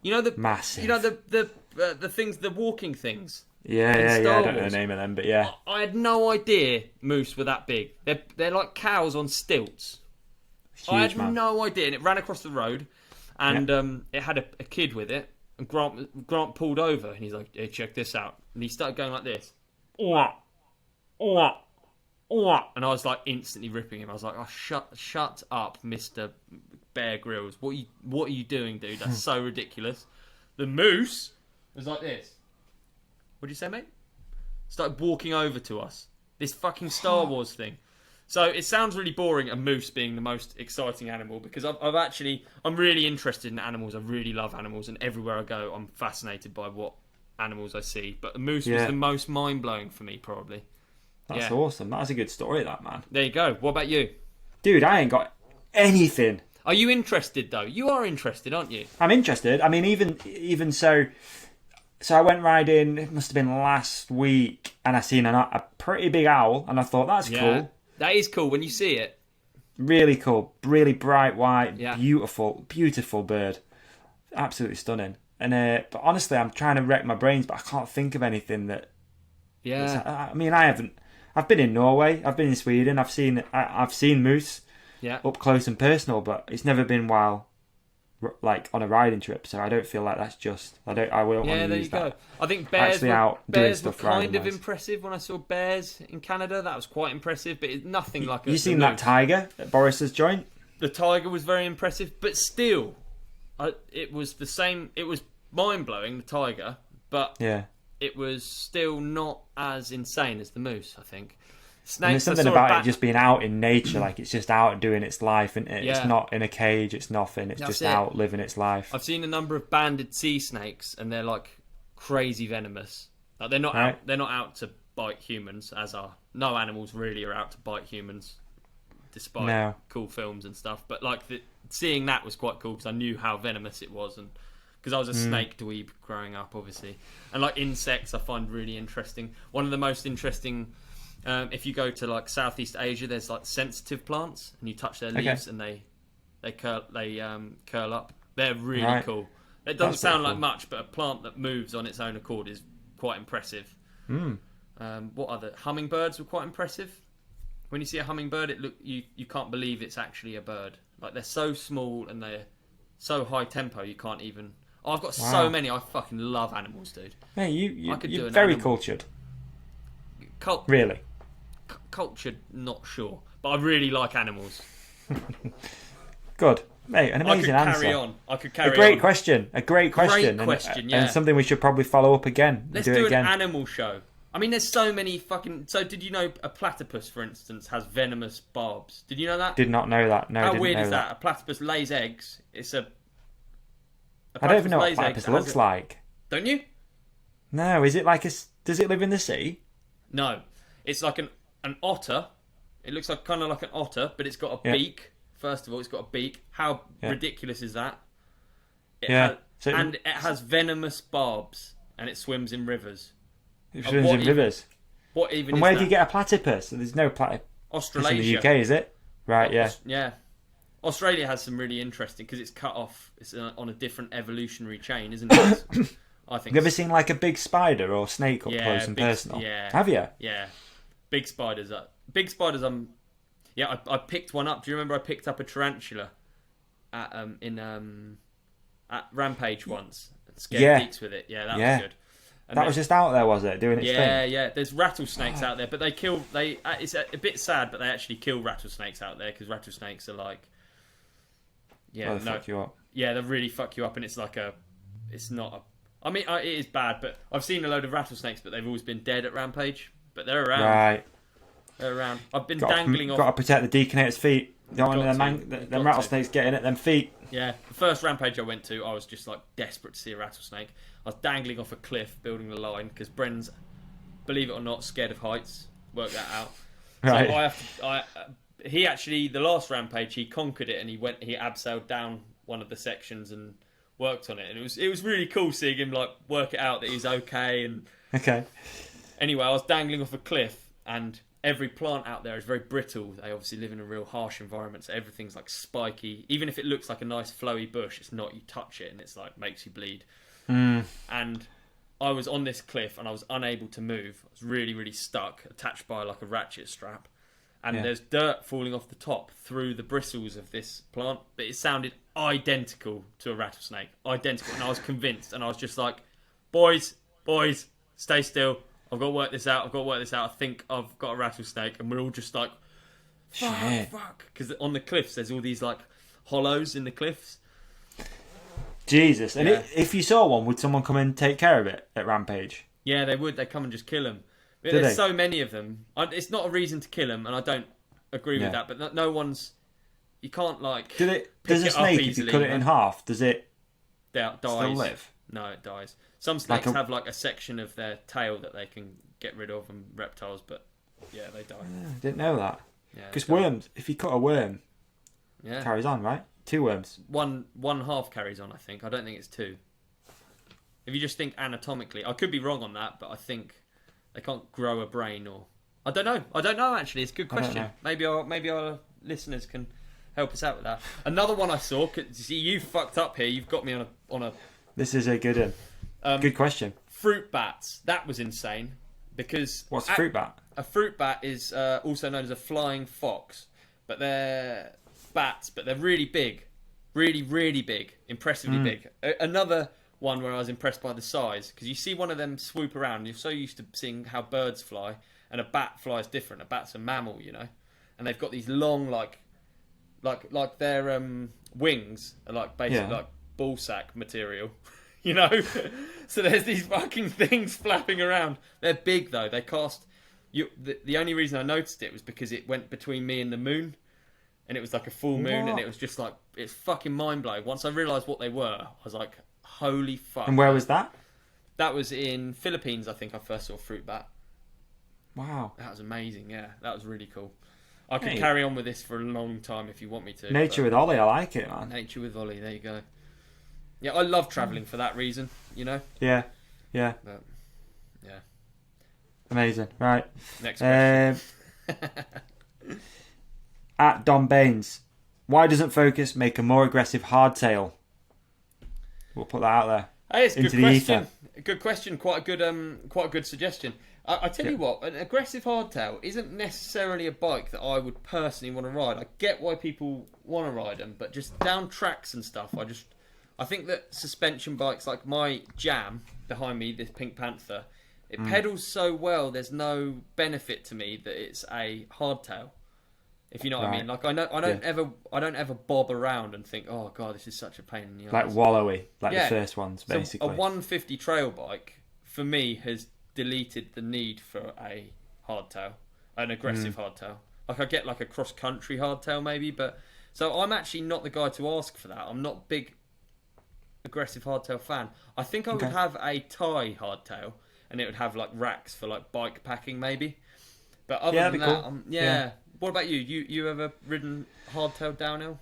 You know, massive. You know, the things, the walking things. Yeah. I don't know the name of them, but yeah. I had no idea moose were that big. They're like cows on stilts. Huge, I had man. no idea, and it ran across the road, and it had a kid with it, and Grant pulled over, and he's like, hey, check this out. And he started going like this. And I was like instantly ripping him. I was like, oh, shut up, Mr. Bear Grylls. What are you doing, dude? That's so ridiculous. The moose was like this. What'd you say, mate? Started walking over to us. This fucking Star Wars thing. So it sounds really boring, a moose being the most exciting animal, because I'm really interested in animals. I really love animals, and everywhere I go, I'm fascinated by what animals I see. But the moose was the most mind-blowing for me, probably. That's awesome. That's a good story, that, man. There you go. What about you? Dude, I ain't got anything. Are you interested, though? You are interested, aren't you? I'm interested. I mean, even so... So I went riding, it must have been last week, and I seen a pretty big owl, and I thought, that's cool. That is cool when you see it. Really cool. Really bright white, beautiful bird. Absolutely stunning. And but honestly, I'm trying to wreck my brains, but I can't think of anything that... Yeah. I mean, I've been in Norway, I've been in Sweden, I've seen moose up close and personal, but it's never been while... like on a riding trip, so I don't feel like that's just I won't want to use that. Go. I think bears were kind of wise. impressive when I saw bears in Canada. That was quite impressive, but it's nothing like you seen that tiger at Boris's joint? The tiger was very impressive, but still it was the same. It was mind blowing, the tiger, but Yeah. it was still not as insane as the moose. I think. And Snakes. there's something about it just being out in nature, like it's just out doing its life, isn't it? Yeah. It's not in a cage, it's nothing, it's That's just it. out living its life. I've seen a number of banded sea snakes, and they're like crazy venomous. Like they're not Right. out. They're not out to bite humans, as are no animals really are out to bite humans, despite No. cool films and stuff. But like seeing that was quite cool because I knew how venomous it was, and because I was a snake dweeb growing up, obviously. And like insects, I find really interesting. One of the most interesting. If you go to like Southeast Asia, there's like sensitive plants, and you touch their leaves, and they curl up. They're really Right. cool. It doesn't That's sound pretty like cool. much, but a plant that moves on its own accord is quite impressive. What other hummingbirds were quite impressive. When you see a hummingbird, you can't believe it's actually a bird. Like they're so small and they're so high tempo, you can't even. Oh, I've got so Wow. many. I fucking love animals, dude. Hey, I could do you're an very animal. cultured, Cult- really. Cultured, not sure, but I really like animals. Good, mate. An I could amazing answer. carry on. I could carry A great on. question. A great question. question, And yeah. something we should probably follow up again. Let's do do it an again. animal show. I mean, there's so many fucking. So, did you know a platypus, for instance, has venomous barbs? Did you know that? Did not know that. No, How didn't weird know is that? A platypus lays eggs. It's a. I don't even know what lays platypus eggs, it has looks a- like. Don't you? No, is it like a? Does it live in the sea? No, it's like an otter. It looks like kind of like an otter, but it's got a Yeah. beak. First of all, it's got a beak. How Yeah. ridiculous is that? It Yeah. has- So it- and it has venomous barbs, and it swims in rivers. It swims what in even- rivers. What even? And is where that? do you get a platypus? There's no platypus in Australasia? the UK, is it? Right. Yeah. Yeah. Australia has some really interesting because it's cut off. It's on a different evolutionary chain, isn't it? I think. Have you ever seen like a big spider or snake up Yeah, close and big- personal? yeah. Have you? Yeah, big spiders. Big spiders. Yeah, I picked one up. Do you remember I picked up a tarantula at at Rampage once? And scared Yeah. geeks with it. Yeah, that Yeah. was good. And That then- was just out there, was it? Doing its yeah, thing. yeah. There's rattlesnakes out there, but they kill. It's a bit sad, but they actually kill rattlesnakes out there because rattlesnakes are like. Yeah, Oh, they fuck you up. Yeah, they really fuck you up, and it's like it's not a. I mean, it is bad, but I've seen a load of rattlesnakes, but they've always been dead at Rampage. But they're around. Right. They're around. I've been Got dangling to off. protect the deacanator's feet. You don't want Got to. them Got to. rattlesnakes getting at them feet. Yeah, the first Rampage I went to, I was just like desperate to see a rattlesnake. I was dangling off a cliff, building the line because Bren's, believe it or not, scared of heights. Work that out. Right. So he actually, the last Rampage, he conquered it and he abseiled down one of the sections and worked on it, and it was really cool seeing him like work it out that he's okay. And Okay. anyway, I was dangling off a cliff, and every plant out there is very brittle. They obviously live in a real harsh environment, so everything's like spiky. Even if it looks like a nice flowy bush, it's not. You touch it and it's like makes you bleed. And I was on this cliff and I was unable to move. I was really, really stuck, attached by like a ratchet strap. And Yeah. there's dirt falling off the top through the bristles of this plant, but it sounded identical to a rattlesnake. Identical. And I was convinced, and I was just like, boys, stay still. I've got to work this out. I think I've got a rattlesnake. And we're all just like, Shit. fuck. Because on the cliffs, there's all these like hollows in the cliffs. Jesus. And Yeah. if you saw one, would someone come and take care of it at Rampage? Yeah, they would. They come and just kill them. But Do there's they? so many of them. It's not a reason to kill them, and I don't agree Yeah. with that. But no one's. You can't like. Does a pick it up snake, if you easily, cut it in half, does it dies. still live? No, it dies. Some snakes Like a- have like a section of their tail that they can get rid of, and reptiles, but yeah, they die. I didn't know that. Yeah, Because they die. worms, if you cut a worm, Yeah, carries on, right? 2 worms. one half carries on. I think. I don't think it's 2. If you just think anatomically, I could be wrong on that, but I think they can't grow a brain, or I don't know. Actually, it's a good I don't question. know. Maybe our listeners can help us out with that. Another one I saw. See, you fucked up here. You've got me on a This is a good one. Good question. fruit bats. That was insane because What's a fruit bat? A fruit bat is also known as a flying fox, but they're bats, but they're really big, really big, impressively big. Another one where I was impressed by the size, because you see one of them swoop around. You're so used to seeing how birds fly, and a bat flies different. A bat's a mammal, you know, and they've got these long like their wings are like basically Yeah. like ballsack material, you know. So there's these fucking things flapping around. They're big though. They cost. The only reason I noticed it was because it went between me and the moon, and it was like a full moon, and it was just like it's fucking mind blowing. Once I realised what they were, I was like, holy fuck. And where was that? That was in Philippines. I think I first saw a fruit bat. Wow. That was amazing. Yeah, that was really cool. I could carry on with this for a long time if you want me to. Nature with Ollie, I like it, man. Nature with Ollie, there you go. Yeah, I love travelling for that reason, you know? Yeah. But, yeah. Amazing. Right. Next question. At Don Baines, why doesn't Focus make a more aggressive hardtail? We'll put that out there. Hey, it's a Into good the question. ether. Good question. Quite a good suggestion. I tell you what, an aggressive hardtail isn't necessarily a bike that I would personally want to ride. I get why people want to ride them, but just down tracks and stuff, I think that suspension bikes like my Jam behind me, this Pink Panther, it pedals so well. There's no benefit to me that it's a hardtail. If you know what I mean, like I don't ever bob around and think, oh god, this is such a pain in the ass. Like wallowy, like the first ones, basically. So a 150 trail bike for me has deleted the need for a hardtail, an aggressive hardtail. Like I get like a cross country hardtail maybe, but so I'm actually not the guy to ask for that. I'm not a big aggressive hardtail fan. I think I would have a Thai hardtail, and it would have like racks for like bike packing maybe. But other than that, cool. What about you? You ever ridden hardtail downhill?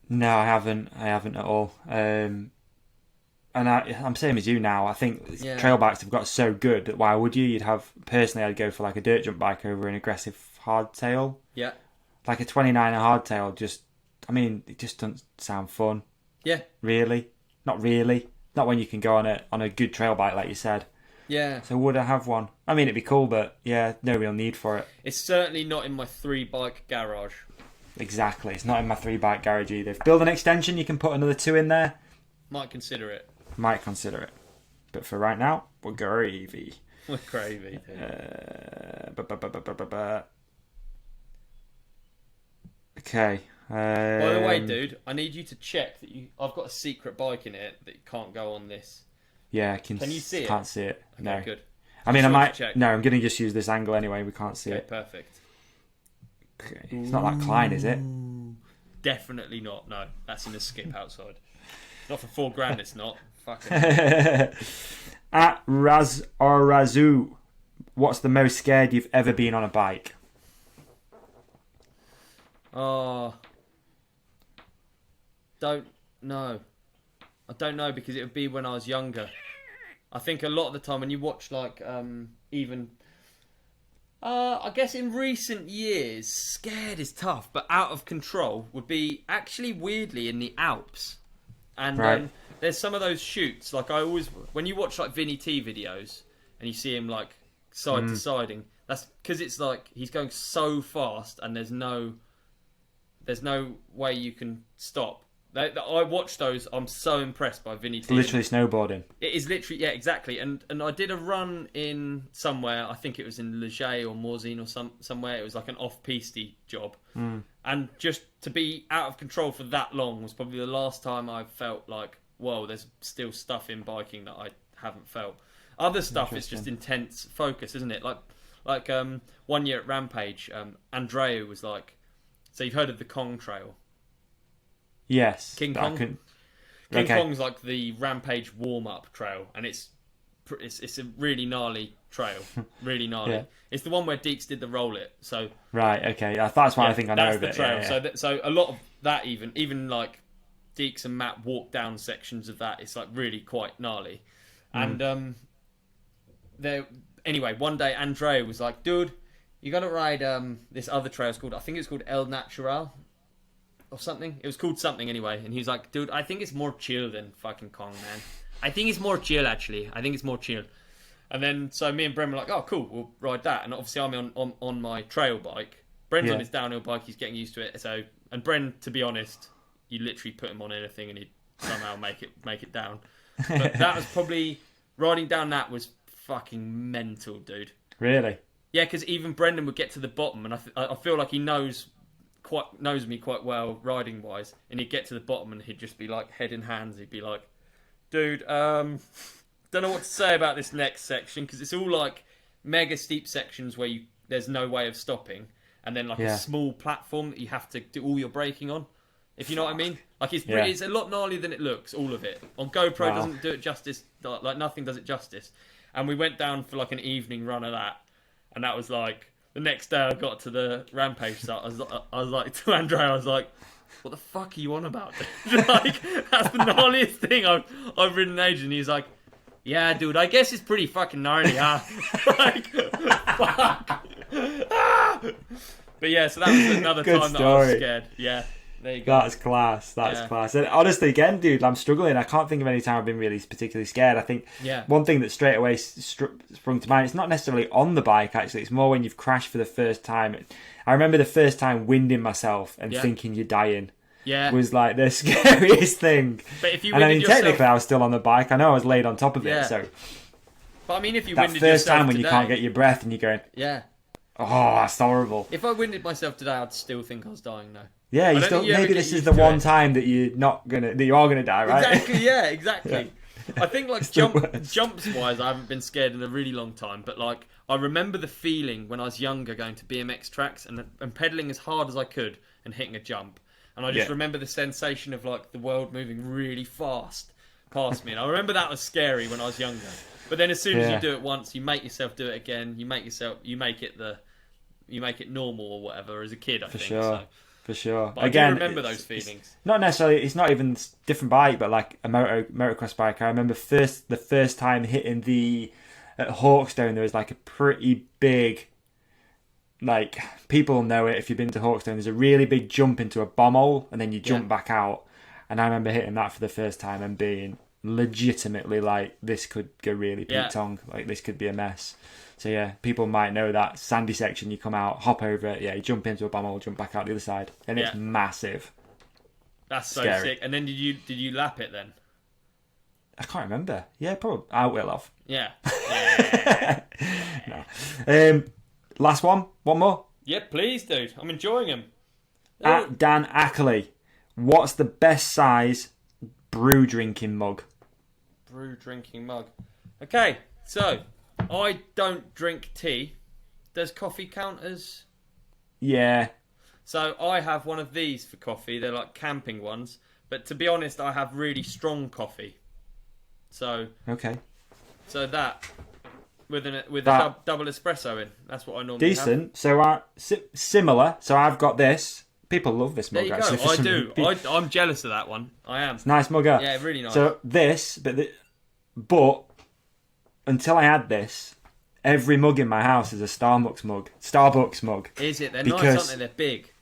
No, I haven't at all. And I'm same as you now. I think trail bikes have got so good that why would you? I'd go for like a dirt jump bike over an aggressive hardtail. Yeah. Like a 29er hardtail, it just doesn't sound fun. Yeah. Really? Not really. Not when you can go on a good trail bike like you said. Yeah. So would I have one? I mean, it'd be cool, but yeah, no real need for it. It's certainly not in my 3-bike garage. Exactly. It's not in my 3-bike garage either. If build an extension, you can put another 2 in there. Might consider it. But for right now, we're gravy. We're gravy. Okay. By the way, dude, I need you to check that I've got a secret bike in it that can't go on this. Yeah, can you see it? Can't see it. Okay, no. Good. I mean, I might. No, I'm going to just use this angle anyway. We can't see it. Perfect. Okay. It's not that Klein, is it? Definitely not. No, that's in the skip outside. Not for $4,000. It's not. Fucking. At Raz or Razoo, what's the most scared you've ever been on a bike? Don't know. I don't know because it would be when I was younger. I think a lot of the time when you watch like I guess in recent years, scared is tough, but out of control would be actually weirdly in the Alps. And there's some of those shoots, like I always, when you watch like Vinny T videos and you see him like side to siding, that's because it's like he's going so fast and there's no way you can stop. I watch those. I'm so impressed by Vinny T. Literally snowboarding. It is literally, yeah, exactly. And I did a run in somewhere. I think it was in Leger or Morzine or somewhere. It was like an off-piste job, and just to be out of control for that long was probably the last time I felt like, whoa, there's still stuff in biking that I haven't felt. Other stuff is just intense focus, isn't it? Like 1 year at Rampage, Andreu was like, so you've heard of the Kong Trail? Yes. King Kong. King Kong's like the Rampage warm-up trail, and it's a really gnarly trail, really gnarly. Yeah. It's the one where Deeks did the roll it. So right, okay, that's why I think I know of it. That's the trail. Yeah. So a lot of that, even like Deeks and Matt walk down sections of that. It's like really quite gnarly. And anyway, one day Andre was like, "Dude, you got to ride this other trail. I think it's called El Natural." Or something. It was called something anyway. And he was like, dude, I think it's more chill than fucking Kong, man. I think it's more chill, actually. I think it's more chill. And then, so me and Bren were like, oh, cool, we'll ride that. And obviously I'm on my trail bike. Bren's on his downhill bike. He's getting used to it. So, and Bren, to be honest, you literally put him on anything and he'd somehow make it down. But that was probably, riding down that was fucking mental, dude. Really? Yeah, because even Brendan would get to the bottom and I feel like he knows knows me quite well riding wise, and he'd get to the bottom and he'd just be like head in hands. He'd be like, "Dude, don't know what to say about this next section because it's all like mega steep sections where there's no way of stopping, and then like a small platform that you have to do all your braking on. If you know what I mean, like it's a lot gnarlier than it looks. All of it on GoPro doesn't do it justice. Like nothing does it justice. And we went down for like an evening run of that, and that was like the next day. I got to the Rampage start. I was like to Andre, I was like, "What the fuck are you on about? Dude?" Like that's the gnarliest thing I've ridden in ages." And he's like, "Yeah, dude, I guess it's pretty fucking gnarly, huh?" Like, fuck. But yeah, so that was another time that I was scared. Yeah. There you go. That's class. That's class. And honestly, again, dude, I'm struggling. I can't think of any time I've been really particularly scared. I think one thing that straight away sprung to mind, it's not necessarily on the bike, actually. It's more when you've crashed for the first time. I remember the first time winding myself and thinking you're dying. Yeah. Was like the scariest thing. But if you winded yourself... technically, I was still on the bike. I know I was laid on top of it, so... But I mean, if you that winded first yourself time when today, you can't get your breath and you're going... Yeah. Oh, that's horrible. If I winded myself today, I'd still think I was dying now. Yeah, you still maybe this is the one time that you are gonna die, right? Exactly. Yeah, exactly. I think like jumps wise, I haven't been scared in a really long time. But like I remember the feeling when I was younger, going to BMX tracks and pedaling as hard as I could and hitting a jump. And I just remember the sensation of like the world moving really fast past me. And I remember that was scary when I was younger. But then as soon as you do it once, you make yourself do it again. You make it normal or whatever as a kid. I think. Sure. For sure. But again, I do remember those feelings. Not necessarily. It's not even different bike, but like a motocross bike. I remember the first time hitting at Hawkstone. There was like a pretty big, like people know it if you've been to Hawkstone. There's a really big jump into a bomb hole, and then you jump back out. And I remember hitting that for the first time and being legitimately like, this could go really Pete-tong. Like this could be a mess. So yeah, people might know that sandy section. You come out, hop over it. Yeah, you jump into a bomb hole, jump back out the other side, and it's massive. That's so scary. sick. And then did you lap it then? I can't remember. Yeah, probably. I will have. Yeah. No. Last one. One more. Yeah, please, dude. I'm enjoying them. At Dan Ackley, what's the best size brew drinking mug? Brew drinking mug. Okay, so. I don't drink tea. Does coffee count as... Yeah. So I have one of these for coffee. They're like camping ones. But to be honest, I have really strong coffee. So... Okay. So that... With a double espresso in. That's what I normally decent. have. So similar. So I've got this. People love this mug. There you go. I do. I'm jealous of that one. I am. It's a nice mug. Yeah, really nice. So this... But... Until I had this, every mug in my house is a Starbucks mug. Is it? They're nice, aren't they? They're big.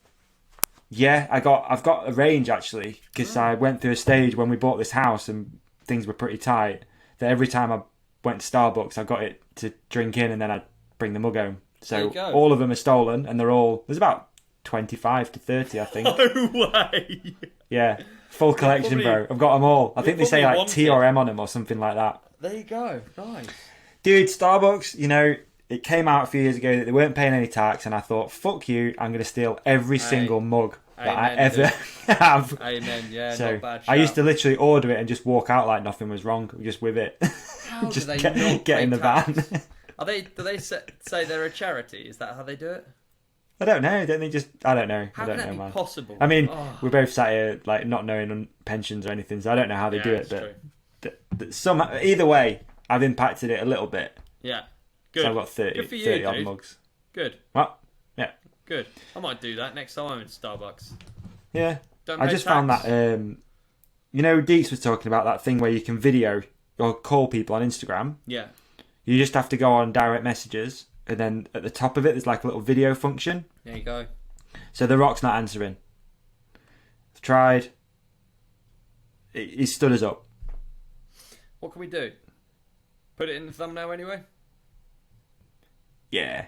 Yeah, I've got a range actually, because I went through a stage when we bought this house and things were pretty tight. That every time I went to Starbucks, I got it to drink in, and then I'd bring the mug home. So all of them are stolen, and there's about 25 to 30, I think. No way. Yeah, full collection, bro. I've got them all. I think they say like T or M on them or something like that. There you go. Nice. Dude, Starbucks, it came out a few years ago that they weren't paying any tax, and I thought, fuck you, I'm going to steal every single mug that I ever have. Amen, yeah, so not bad shout. I used to literally order it and just walk out like nothing was wrong, just with it. How just do they not get in the tax? van. Do they say they're a charity? Is that how they do it? I don't know. Don't they just... I don't know. How I don't can that know, be man. possible? I mean, we're both sat here like not knowing on pensions or anything, so I don't know how they do it. But somehow, either way, I've impacted it a little bit. Yeah. Good. So I've got 30 odd mugs. Good. What? Yeah. Good. I might do that next time I'm in Starbucks. Yeah. I just found that, Deeks was talking about that thing where you can video or call people on Instagram. Yeah. You just have to go on direct messages, and then at the top of it, there's like a little video function. There you go. So The Rock's not answering. I've tried. He stood us up. What can we do? Put it in the thumbnail anyway? Yeah.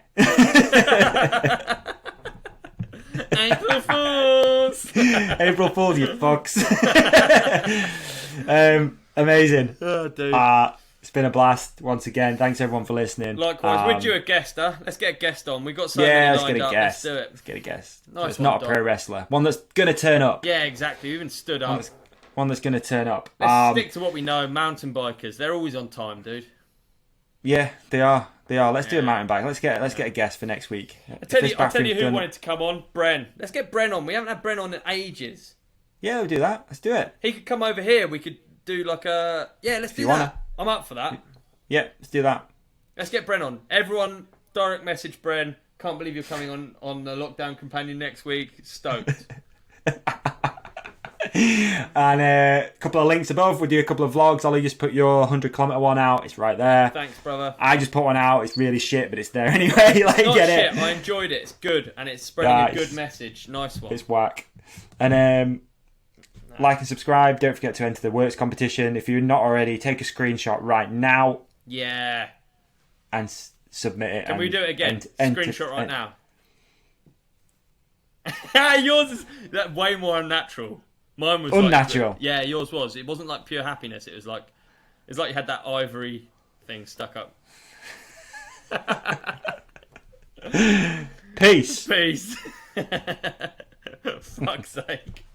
April Fools! April Fools, you fucks. Amazing. Oh, dude. It's been a blast once again. Thanks everyone for listening. Likewise, we're due a guest, huh? Let's get a guest on. We've got so yeah, many let's lined get a up. guest. Let's do it. Let's get a guest. Nice So it's one, not a Dom. pro wrestler. One that's gonna turn up. Yeah, exactly. We even stood up. One that's gonna turn up. Let's stick to what we know. Mountain bikers. They're always on time, dude. Yeah, they are. They are. Let's do a mountain bike. Let's get a guest for next week. I'll tell you who wanted to come on. Bren. Let's get Bren on. We haven't had Bren on in ages. Yeah, we'll do that. Let's do it. He could come over here. We could do like a... Yeah, let's do that. I'm up for that. Yeah, let's do that. Let's get Bren on. Everyone, direct message Bren. Can't believe you're coming on the Lockdown Companion next week. Stoked. And a couple of links above. We'll do a couple of vlogs. Ollie just put your 100-kilometre one out. It's right there. Thanks, brother. I just put one out. It's really shit, but it's there anyway. Like, Not get shit. it. I enjoyed it. It's good. And it's spreading a good message. Nice one. It's whack. And like and subscribe. Don't forget to enter the works competition. If you're not already, take a screenshot right now. Yeah. And submit it. Can we do it again? Screenshot right now. Yours is way more unnatural. Mine was unnatural. Yeah, yours was. It wasn't like pure happiness. It was like you had that ivory thing stuck up. Peace. Peace. Fuck's sake.